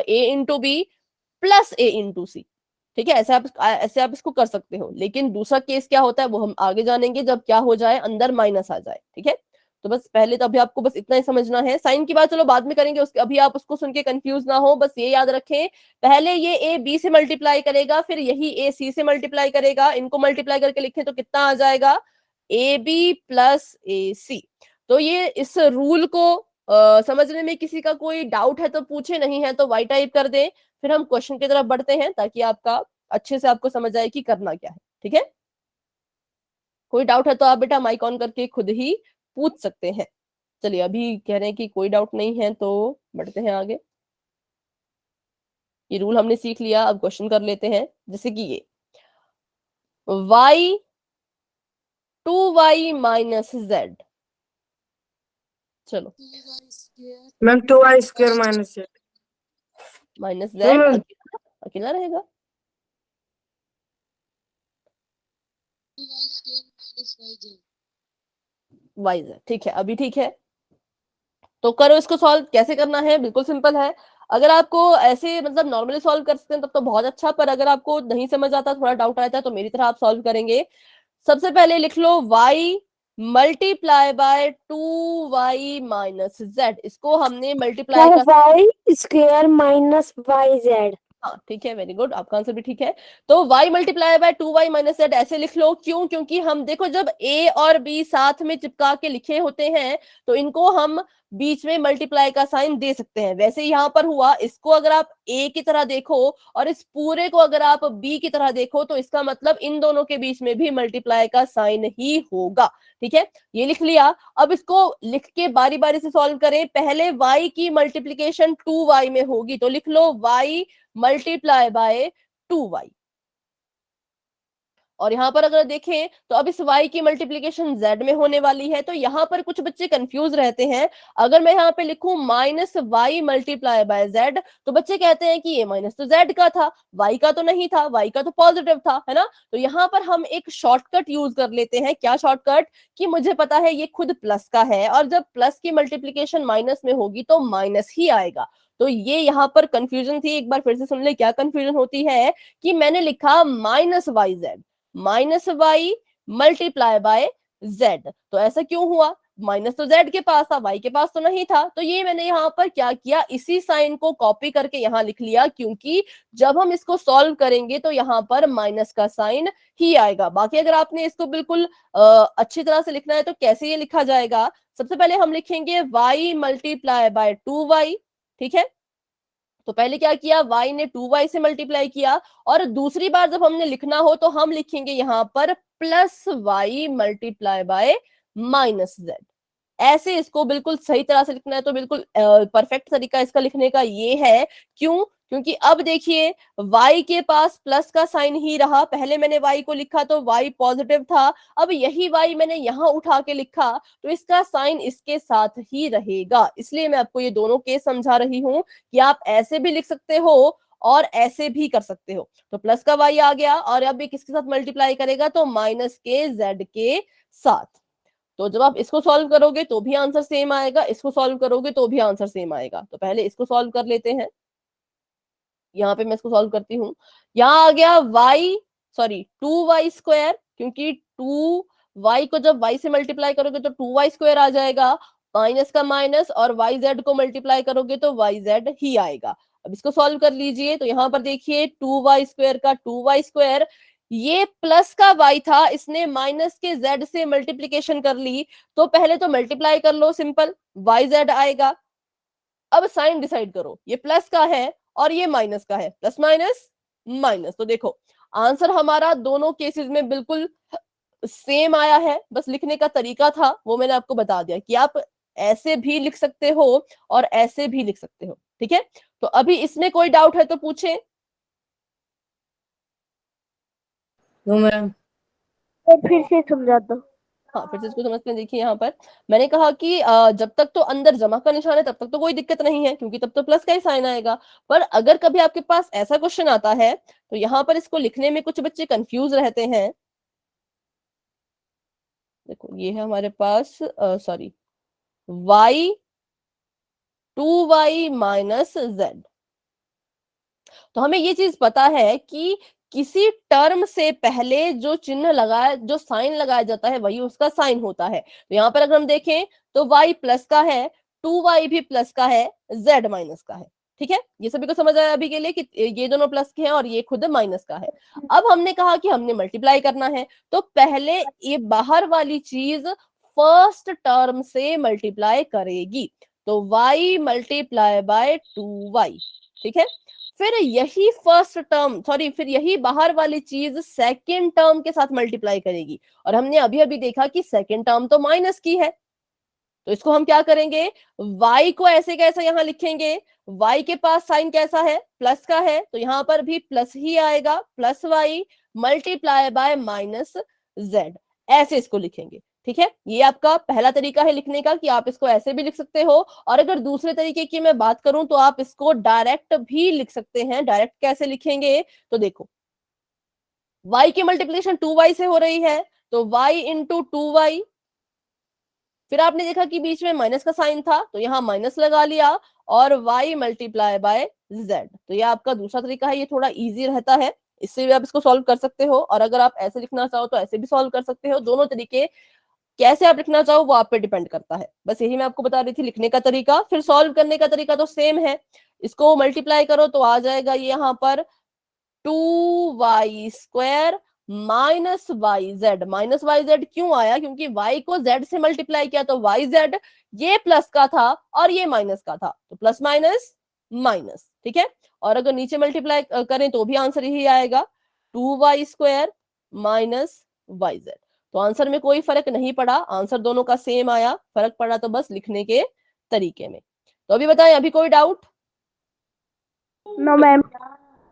Speaker 1: ए इंटू बी प्लस ए इंटू सी। ठीक है, ऐसे आप इसको कर सकते हो। लेकिन दूसरा केस क्या होता है वो हम आगे जानेंगे, जब क्या हो जाए, अंदर माइनस आ जाए। ठीक है, तो बस पहले तो अभी आपको बस इतना ही समझना है। साइन की बात चलो बाद में करेंगे, उसके अभी आप उसको सुन के कंफ्यूज ना हो, बस ये याद रखें, पहले ये ए बी से मल्टीप्लाई करेगा, फिर यही ए सी से मल्टीप्लाई करेगा। इनको मल्टीप्लाई करके लिखें तो कितना आ जाएगा, ए बी प्लस ए सी। तो ये इस रूल को समझने में किसी का कोई डाउट है तो पूछे, नहीं है तो वाई टाइप कर दें। फिर हम क्वेश्चन की तरफ बढ़ते हैं, ताकि आपका अच्छे से आपको समझ आए कि करना क्या है। ठीक है, कोई डाउट है तो आप बेटा माइक ऑन करके खुद ही पूछ सकते हैं। चलिए, अभी कह रहे हैं कि कोई डाउट नहीं है, तो बढ़ते हैं आगे। ये रूल हमने सीख लिया, अब क्वेश्चन कर लेते हैं। जैसे कि ये y 2y माइनस जेड, चलो
Speaker 6: 2y square
Speaker 2: ma'am 2y square minus Z.
Speaker 1: Minus Z
Speaker 2: hmm.
Speaker 1: अकेला रहेगा।
Speaker 6: 2y square minus yz।
Speaker 1: Y Z, ठीक है, अभी ठीक है। तो करो इसको सॉल्व, कैसे करना है, बिल्कुल सिंपल है। अगर आपको ऐसे मतलब नॉर्मली सॉल्व कर सकते हैं तब तो बहुत अच्छा, पर अगर आपको नहीं समझ आता, थोड़ा डाउट आता है, तो मेरी तरह आप सॉल्व करेंगे। सबसे पहले लिख लो y multiply by 2y minus z, इसको हमने मल्टीप्लाई कर,
Speaker 4: y square minus y z.
Speaker 1: हाँ ठीक है, वेरी गुड, आपका आंसर भी ठीक है। तो y multiply by 2y minus Z ऐसे लिख लो। क्यों? क्योंकि हम देखो जब a और b साथ में चिपका के लिखे होते हैं तो इनको हम बीच में मल्टीप्लाई का साइन दे सकते हैं। वैसे यहाँ पर हुआ, इसको अगर आप a की तरह देखो और इस पूरे को अगर आप b की तरह देखो, तो इसका मतलब इन दोनों के बीच में भी मल्टीप्लाई का साइन ही होगा। ठीक है, ये लिख लिया। अब इसको लिख के बारी बारी से सॉल्व करें। पहले y की मल्टीप्लीकेशन 2y में होगी, तो लिख लो y मल्टीप्लाई बाय 2y। और यहाँ पर अगर देखें तो अब इस y की मल्टीप्लीकेशन z में होने वाली है। तो यहाँ पर कुछ बच्चे कंफ्यूज रहते हैं। अगर मैं यहाँ पे लिखूं minus y multiply by z, तो बच्चे कहते हैं कि ये माइनस तो z का था, y का तो नहीं था, y का तो पॉजिटिव था, है ना। तो यहाँ पर हम एक शॉर्टकट यूज कर लेते हैं। क्या शॉर्टकट? कि मुझे पता है ये खुद प्लस का है, और जब प्लस की मल्टीप्लीकेशन माइनस में होगी तो माइनस ही आएगा। तो ये यहाँ पर कंफ्यूजन थी। एक बार फिर से सुन ले क्या कंफ्यूजन होती है। कि मैंने लिखा minus y z, minus y multiply by z. तो ऐसा क्यों हुआ? माइनस तो जेड के पास था, वाई के पास तो नहीं था। तो ये मैंने यहाँ पर क्या किया, इसी साइन को कॉपी करके यहाँ लिख लिया, क्योंकि जब हम इसको सॉल्व करेंगे तो यहाँ पर माइनस का साइन ही आएगा। बाकी अगर आपने इसको बिल्कुल अच्छी तरह से लिखना है तो कैसे ये लिखा जाएगा? सबसे पहले हम लिखेंगे y मल्टीप्लाई बाय 2y, ठीक है। तो पहले क्या किया, y ने 2y से मल्टीप्लाई किया, और दूसरी बार जब हमने लिखना हो तो हम लिखेंगे यहाँ पर plus y multiply bye minus z। ऐसे इसको बिल्कुल सही तरह से लिखना है। तो बिल्कुल परफेक्ट तरीका इसका लिखने का ये है। क्यों? क्योंकि अब देखिए y के पास प्लस का साइन ही रहा। पहले मैंने y को लिखा तो y पॉजिटिव था, अब यही y मैंने यहां उठा के लिखा तो इसका साइन इसके साथ ही रहेगा। इसलिए मैं आपको ये दोनों केस समझा रही हूं कि आप ऐसे भी लिख सकते हो और ऐसे भी कर सकते हो। तो प्लस का y आ गया, और अब ये किसके साथ मल्टीप्लाई करेगा? तो माइनस के z के साथ। तो जब आप इसको सॉल्व करोगे तो भी आंसर सेम आएगा, इसको सॉल्व करोगे तो भी आंसर सेम आएगा। तो पहले इसको सॉल्व कर लेते हैं। यहाँ पे मैं इसको सॉल्व करती हूँ। यहाँ आ गया y, सॉरी 2y स्क्वायर, क्योंकि 2y को जब y से मल्टीप्लाई करोगे तो 2y स्क्वायर आ जाएगा, माइनस का माइनस, और yz को मल्टीप्लाई करोगे तो yz ही आएगा। अब इसको सॉल्व कर लीजिए। तो यहाँ पर देखिए 2y स्क्वायर का 2y स्क्वायर, ये प्लस का y था, इसने माइनस के z से मल्टीप्लीकेशन कर ली। तो पहले तो मल्टीप्लाई कर लो, सिंपल yz आएगा। अब साइन डिसाइड करो, ये प्लस का है और ये माइनस का है, प्लस माइनस माइनस। तो देखो आंसर हमारा दोनों केसेस में बिल्कुल सेम आया है। बस लिखने का तरीका था वो मैंने आपको बता दिया कि आप ऐसे भी लिख सकते हो और ऐसे भी लिख सकते हो, ठीक है। तो अभी इसमें कोई डाउट है तो पूछे।
Speaker 2: No ma'am.
Speaker 4: तो फिर से समझा दो।
Speaker 1: हाँ, फिर से इसको समझते हैं। देखिए यहाँ पर मैंने कहा कि जब तक तो अंदर जमा का निशान है तब तक तो कोई दिक्कत नहीं है, क्योंकि तब तो प्लस का ही साइन आएगा। पर अगर कभी आपके पास ऐसा क्वेश्चन आता है तो यहाँ पर इसको लिखने में कुछ बच्चे कंफ्यूज रहते हैं। देखो ये है हमारे पास sorry y 2y minus z। तो हमें ये चीज पता है कि किसी टर्म से पहले जो चिन्ह लगाया, जो साइन लगाया जाता है वही उसका साइन होता है। तो यहाँ पर अगर हम देखें तो y प्लस का है, 2y भी प्लस का है, z माइनस का है, ठीक है। ये सभी को समझ आया अभी के लिए कि ये दोनों प्लस के हैं और ये खुद माइनस का है। अब हमने कहा कि हमने मल्टीप्लाई करना है, तो पहले ये बाहर वाली चीज फर्स्ट टर्म से मल्टीप्लाई करेगी। तो y मल्टीप्लाई बाय 2y, ठीक है। फिर यही फर्स्ट टर्म, सॉरी फिर यही बाहर वाली चीज सेकेंड टर्म के साथ मल्टीप्लाई करेगी। और हमने अभी अभी देखा कि सेकेंड टर्म तो माइनस की है, तो इसको हम क्या करेंगे, y को ऐसे कैसा यहाँ लिखेंगे, y के पास साइन कैसा है, प्लस का है, तो यहाँ पर भी प्लस ही आएगा, plus y multiply bye minus z, ऐसे इसको लिखेंगे, ठीक है। ये आपका पहला तरीका है लिखने का कि आप इसको ऐसे भी लिख सकते हो। और अगर दूसरे तरीके की मैं बात करूं तो आप इसको डायरेक्ट भी लिख सकते हैं। डायरेक्ट कैसे लिखेंगे, तो देखो y की मल्टीप्लिकेशन 2y से हो रही है, तो y इंटू 2y, फिर आपने देखा कि बीच में माइनस का साइन था तो यहाँ माइनस लगा लिया, और y मल्टीप्लाई बाय z। तो ये आपका दूसरा तरीका है, ये थोड़ा इजी रहता है, इससे भी आप इसको सॉल्व कर सकते हो। और अगर आप ऐसे लिखना चाहो तो ऐसे भी सॉल्व कर सकते हो। दोनों तरीके कैसे आप लिखना चाहो वो आप पे डिपेंड करता है। बस यही मैं आपको बता रही थी लिखने का तरीका। फिर सॉल्व करने का तरीका तो सेम है, इसको मल्टीप्लाई करो तो आ जाएगा ये यहाँ पर 2y square minus y z. Minus y z क्यों आया, क्योंकि y को z से मल्टीप्लाई किया तो वाई जेड, ये प्लस का था और ये माइनस का था, तो प्लस माइनस माइनस, ठीक है। और अगर नीचे मल्टीप्लाई करें तो भी आंसर यही आएगा 2y square minus y z. तो आंसर में कोई फर्क नहीं पड़ा, आंसर दोनों का सेम आया, फर्क पड़ा तो बस लिखने के तरीके में। तो अभी बताएं, अभी कोई डाउट?
Speaker 4: No ma'am.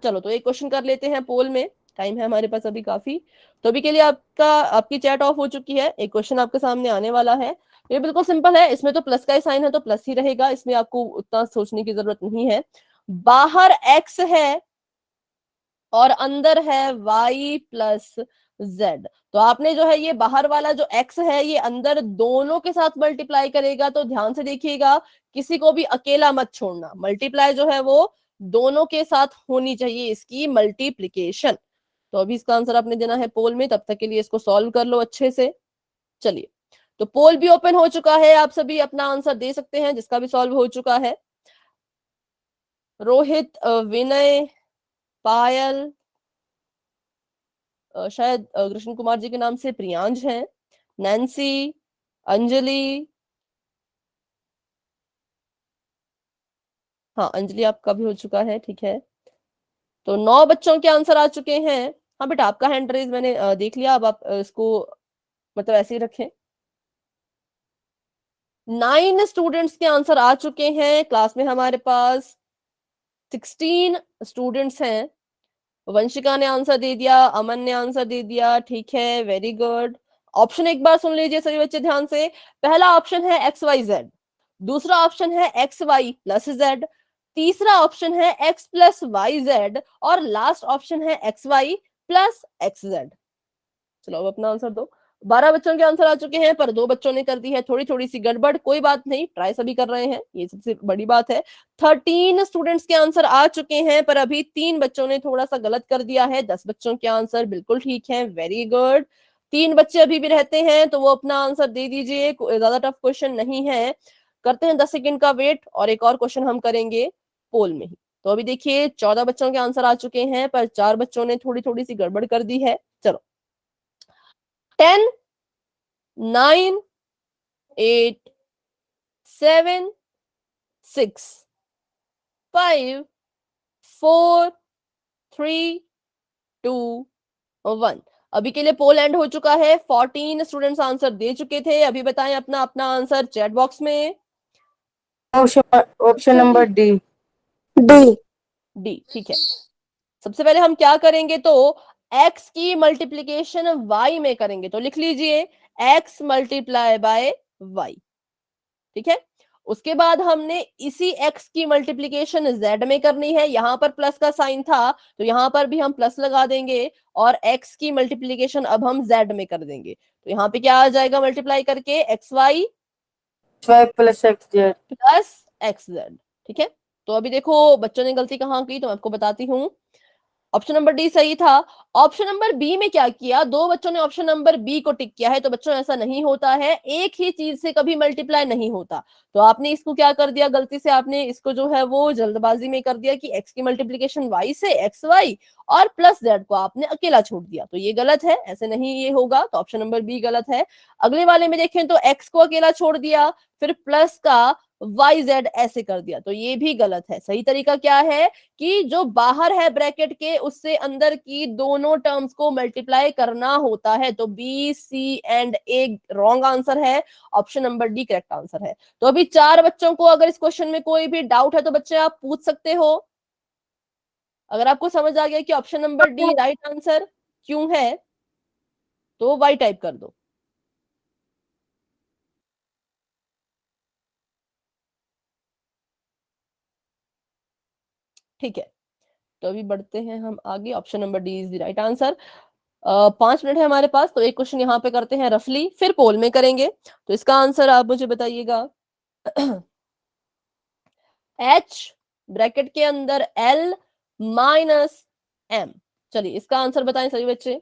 Speaker 1: चलो तो एक क्वेश्चन कर लेते हैं पोल में, टाइम है हमारे पास अभी काफी। तो अभी के लिए आपकी चैट ऑफ हो चुकी है। एक क्वेश्चन आपके सामने आने वाला है, ये बिल्कुल सिंपल है, इसमें तो प्लस का ही साइन है तो प्लस ही रहेगा, इसमें आपको उतना सोचने की जरूरत नहीं है। बाहर x है और अंदर है y प्लस z, तो आपने जो है ये बाहर वाला जो x है ये अंदर दोनों के साथ मल्टीप्लाई करेगा। तो ध्यान से देखिएगा, किसी को भी अकेला मत छोड़ना, मल्टीप्लाई जो है वो दोनों के साथ होनी चाहिए, इसकी मल्टीप्लीकेशन। तो अभी इसका आंसर आपने देना है पोल में, तब तक के लिए इसको सॉल्व कर लो अच्छे से। चलिए, तो पोल भी ओपन हो चुका है, आप सभी अपना आंसर दे सकते हैं जिसका भी सॉल्व हो चुका है। रोहित, विनय, पायल, शायद कृष्ण कुमार जी के नाम से प्रियांश हैं, नैन्सी, अंजलि, हाँ अंजलि आपका भी हो चुका है, ठीक है। तो 9 बच्चों के आंसर आ चुके हैं। हाँ बेटा, आपका हैंड रेज मैंने देख लिया, अब आप इसको मतलब ऐसे ही रखें। 9 स्टूडेंट्स के आंसर आ चुके हैं, क्लास में हमारे पास 16 स्टूडेंट्स हैं। वंशिका ने आंसर दे दिया, अमन ने आंसर दे दिया, ठीक है, वेरी गुड। ऑप्शन एक बार सुन लीजिए सभी बच्चे ध्यान से। पहला ऑप्शन है एक्स वाई जेड, दूसरा ऑप्शन है एक्स वाई प्लस जेड, तीसरा ऑप्शन है एक्स प्लस वाई जेड, और लास्ट ऑप्शन है x y plus x z. चलो अब अपना आंसर दो। 12 बच्चों के आंसर आ चुके हैं, पर 2 बच्चों ने कर दी है थोड़ी थोड़ी सी गड़बड़, कोई बात नहीं, ट्राई सभी कर रहे हैं, ये सबसे बड़ी बात है। 13 स्टूडेंट्स के आंसर आ चुके हैं, पर अभी 3 बच्चों ने थोड़ा सा गलत कर दिया है। 10 बच्चों के आंसर बिल्कुल ठीक है, वेरी गुड। 3 बच्चे अभी भी रहते हैं, तो वो अपना आंसर दे दीजिए, ज्यादा टफ क्वेश्चन नहीं है। करते हैं 10 सेकेंड का वेट, और एक और क्वेश्चन हम करेंगे पोल में ही। तो अभी देखिए 14 बच्चों के आंसर आ चुके हैं, पर 4 बच्चों ने थोड़ी थोड़ी सी गड़बड़ कर दी है। चलो, 10, 9, 8, 7, 6, 5, 4, 3, 2, 1। अभी के लिए पोल एंड हो चुका है। 14 स्टूडेंट्स आंसर दे चुके थे। अभी बताएं अपना अपना आंसर चैट बॉक्स में।
Speaker 2: Option number D.
Speaker 1: डी, ठीक है। सबसे पहले हम क्या करेंगे, तो x की मल्टीप्लीकेशन y में करेंगे, तो लिख लीजिए x मल्टीप्लाई बाय y, ठीक है। उसके बाद हमने इसी x की मल्टीप्लीकेशन z में करनी है, यहां पर प्लस का साइन था तो यहां पर भी हम प्लस लगा देंगे, और x की मल्टीप्लीकेशन अब हम z में कर देंगे। तो यहाँ पे क्या आ जाएगा मल्टीप्लाई करके, xy
Speaker 2: y plus x z
Speaker 1: plus xz, ठीक है। तो अभी देखो बच्चों ने गलती कहाँ की, तो मैं आपको बताती हूँ। ऑप्शन नंबर डी सही था। ऑप्शन नंबर बी में क्या किया, 2 बच्चों ने ऑप्शन नंबर बी को टिक किया है। तो बच्चों ऐसा नहीं होता है, एक ही चीज से कभी मल्टीप्लाई नहीं होता। तो आपने इसको क्या कर दिया, गलती से आपने इसको जो है वो जल्दबाजी में कर दिया कि x की मल्टीप्लीकेशन y से एक्स वाई और प्लस z को आपने अकेला छोड़ दिया, तो ये गलत है, ऐसे नहीं ये होगा। तो ऑप्शन नंबर बी गलत है। अगले वाले में देखें तो x को अकेला छोड़ दिया, फिर प्लस का वाई जेड ऐसे कर दिया, तो ये भी गलत है। सही तरीका क्या है कि जो बाहर है ब्रैकेट के उससे अंदर की दोनों टर्म्स को मल्टीप्लाई करना होता है। तो B, C and A wrong answer है, option number D correct answer है। तो अभी 4 बच्चों को अगर इस क्वेश्चन में कोई भी डाउट है तो बच्चे आप पूछ सकते हो। अगर आपको समझ आ गया कि option number D right answer क्यों है, तो वाई टाइप कर दो। ठीक है, तो अभी बढ़ते हैं हम आगे। Option number D is the right answer. 5 minute है हमारे पास, तो एक क्वेश्चन यहाँ पे करते हैं रफली, फिर पोल में करेंगे। तो इसका आंसर आप मुझे बताइएगा। H ब्रैकेट के अंदर L माइनस M, चलिए इसका आंसर बताएं सभी बच्चे।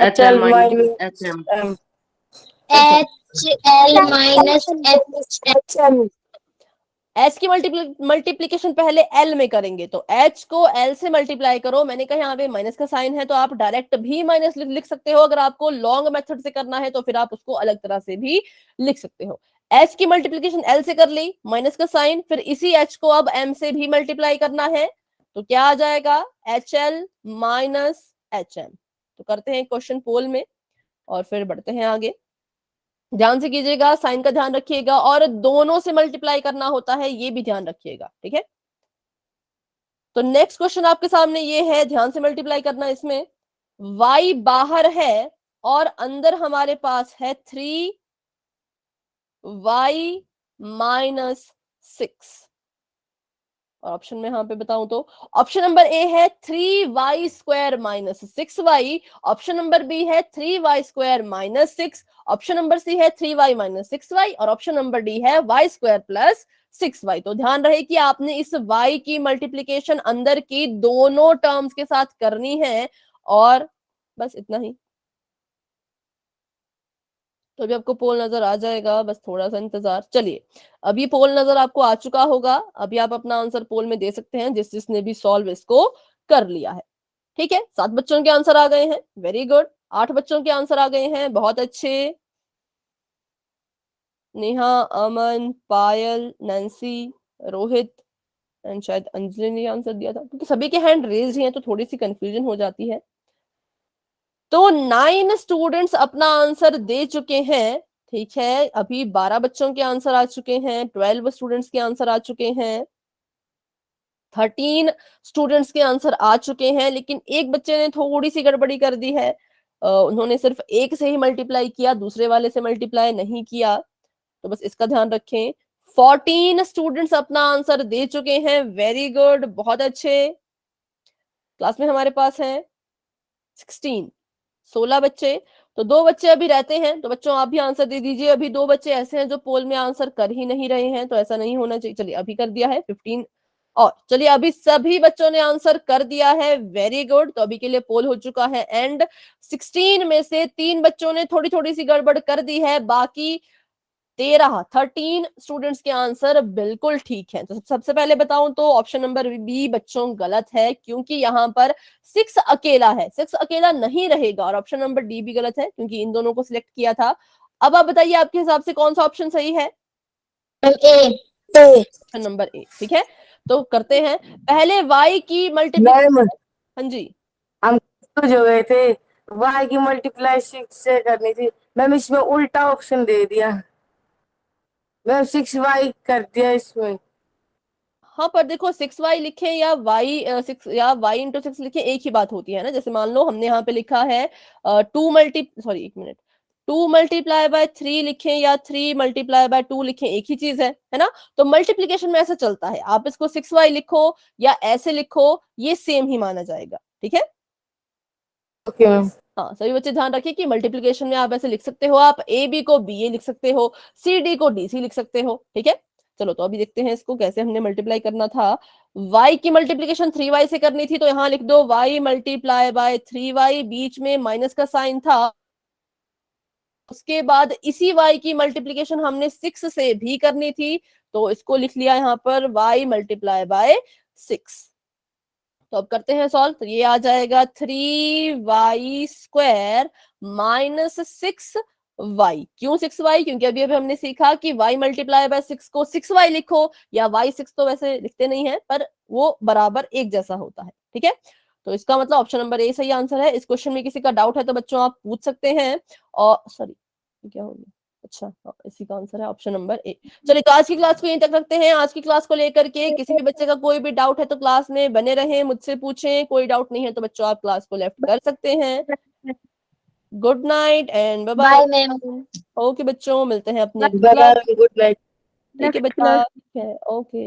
Speaker 2: H L minus
Speaker 3: HM
Speaker 2: M
Speaker 5: HL minus HM.
Speaker 1: H की मल्टीप्लीकेशन पहले L में करेंगे, तो H को L से मल्टीप्लाई करो। मैंने कहा यहाँ पे माइनस का साइन है, तो आप डायरेक्ट भी माइनस लिख सकते हो। अगर आपको लॉन्ग मेथड से करना है तो फिर आप उसको अलग तरह से भी लिख सकते हो। H की मल्टीप्लीकेशन L से कर ली, माइनस का साइन, फिर इसी H को अब M से भी मल्टीप्लाई करना है, तो क्या आ जाएगा, HL माइनस HM। तो करते हैं क्वेश्चन पोल में और फिर बढ़ते हैं आगे। ध्यान से कीजिएगा, साइन का ध्यान रखिएगा, और दोनों से मल्टीप्लाई करना होता है, ये भी ध्यान रखिएगा, ठीक है। तो नेक्स्ट क्वेश्चन आपके सामने ये है, ध्यान से मल्टीप्लाई करना इसमें। y बाहर है और अंदर हमारे पास है 3y माइनस 6। और ऑप्शन में यहां पे बताऊं तो ऑप्शन नंबर ए है 3y square minus 6y, option number B है 3y square minus 6, option number C है 3y माइनस 6y, और ऑप्शन नंबर डी है y स्क्वायर प्लस 6y। तो ध्यान रहे कि आपने इस y की मल्टीप्लीकेशन अंदर की दोनों टर्म्स के साथ करनी है, और बस इतना ही। तो अभी आपको पोल नजर आ जाएगा, बस थोड़ा सा इंतजार। चलिए, अभी पोल नजर आपको आ चुका होगा। अभी आप अपना आंसर पोल में दे सकते हैं, जिसने भी सॉल्व इसको कर लिया है। ठीक है, 7 बच्चों के आंसर आ गए हैं, वेरी गुड। 8 बच्चों के आंसर आ गए हैं, बहुत अच्छे। नेहा, अमन, पायल, नैन्सी, रोहित एंड शायद अंजलि ने आंसर दिया था, क्योंकि सभी के हैंड रेज हैं तो थोड़ी सी कंफ्यूजन हो जाती है। तो 9 स्टूडेंट्स अपना आंसर दे चुके हैं। ठीक है, अभी 12 बच्चों के आंसर आ चुके हैं, 12 स्टूडेंट्स के आंसर आ चुके हैं, 13 स्टूडेंट्स के आंसर आ चुके हैं। लेकिन एक बच्चे ने थोड़ी सी गड़बड़ी कर दी है, उन्होंने सिर्फ एक से ही मल्टीप्लाई किया, दूसरे वाले से मल्टीप्लाई नहीं किया। तो बस इसका ध्यान रखें। 14 स्टूडेंट्स अपना आंसर दे चुके हैं, वेरी गुड, बहुत अच्छे। क्लास में हमारे पास है 16 बच्चे। तो 2 बच्चे अभी रहते हैं, तो बच्चों आप भी आंसर दे दीजिए। अभी 2 बच्चे ऐसे हैं जो पोल में आंसर कर ही नहीं रहे हैं, तो ऐसा नहीं होना चाहिए। चलिए, अभी कर दिया है 15। और चलिए, अभी सभी बच्चों ने आंसर कर दिया है, वेरी गुड। तो अभी के लिए पोल हो चुका है एंड 16 में से 3 बच्चों ने थोड़ी थोड़ी सी गड़बड़ कर दी है, बाकी 13 स्टूडेंट्स के आंसर बिल्कुल ठीक है। तो सबसे पहले बताऊं तो ऑप्शन नंबर बी बच्चों गलत है, क्योंकि यहाँ पर 6 अकेला है, 6 अकेला नहीं रहेगा। और ऑप्शन नंबर डी भी गलत है, क्योंकि इन दोनों को सिलेक्ट किया था। अब आप बताइए, आपके हिसाब से कौन सा ऑप्शन सही है? Option number A. ठीक है, तो करते हैं पहले y की मल्टीप्लिकेशन।
Speaker 2: मैम
Speaker 1: हाँ जी,
Speaker 2: हम कुछ हो गए थे, y की मल्टीप्लाई 6 से करनी थी मैम, इसमें उल्टा ऑप्शन दे दिया मैम, 6y कर दिया इसमें।
Speaker 1: हाँ, पर देखो 6y लिखे या y 6 या y इंटू 6 लिखे, एक ही बात होती है ना। जैसे मान लो हमने यहाँ पे लिखा है 2 मल्टीप्लाई बाय 3 लिखें या 3 मल्टीप्लाई बाय 2 लिखें, एक ही चीज है ना। तो मल्टीप्लीकेशन में ऐसा चलता है, आप इसको 6y लिखो या ऐसे लिखो, ये सेम ही माना जाएगा। ठीक है,
Speaker 2: ओके मैम।
Speaker 1: हाँ, सभी बच्चे ध्यान रखिए कि मल्टीप्लीकेशन में आप ऐसे लिख सकते हो, आप ए बी को बी ए लिख सकते हो, सी डी को डी सी लिख सकते हो। ठीक है, चलो तो अभी देखते हैं इसको कैसे हमने मल्टीप्लाई करना था। y की मल्टीप्लीकेशन 3y से करनी थी, तो यहाँ लिख दो y मल्टीप्लाई बाय 3y, बीच में माइनस का साइन था। उसके बाद इसी y की मल्टीप्लीकेशन हमने 6 से भी करनी थी, तो इसको लिख लिया यहाँ पर y मल्टीप्लाई बाय 6। तो अब करते हैं सॉल्व। तो ये आ जाएगा 3y स्क्वायर माइनस 6y। क्यों 6y? क्योंकि अभी अभी हमने सीखा कि y मल्टीप्लाई बाय 6 को 6y लिखो, या y 6 तो वैसे लिखते नहीं है, पर वो बराबर एक जैसा होता है। ठीक है, तो इसका मतलब ऑप्शन नंबर ए सही आंसर है। इस क्वेश्चन में किसी का डाउट है तो बच्चों आप पूछ सकते हैं। और सॉरी, क्या हो गया? अच्छा, हाँ, इसी का आंसर है ऑप्शन नंबर ए। चलिए, तो आज की क्लास को यहीं तक रखते हैं। आज की क्लास को लेकर के किसी भी बच्चे का कोई भी डाउट है तो क्लास में बने रहें, मुझसे पूछें। कोई डाउट नहीं है तो बच्चों आप क्लास को लेफ्ट कर सकते हैं। Good night and bye
Speaker 5: bye
Speaker 1: bye.
Speaker 5: Ma'am.
Speaker 1: Okay बच्चों, मिलते हैं अपने
Speaker 2: बाय बाय, गुड नाइट।
Speaker 1: ठीक है
Speaker 4: नेक्स्ट
Speaker 1: बच्चा,
Speaker 4: क्लास।
Speaker 1: ठीक है, ओके।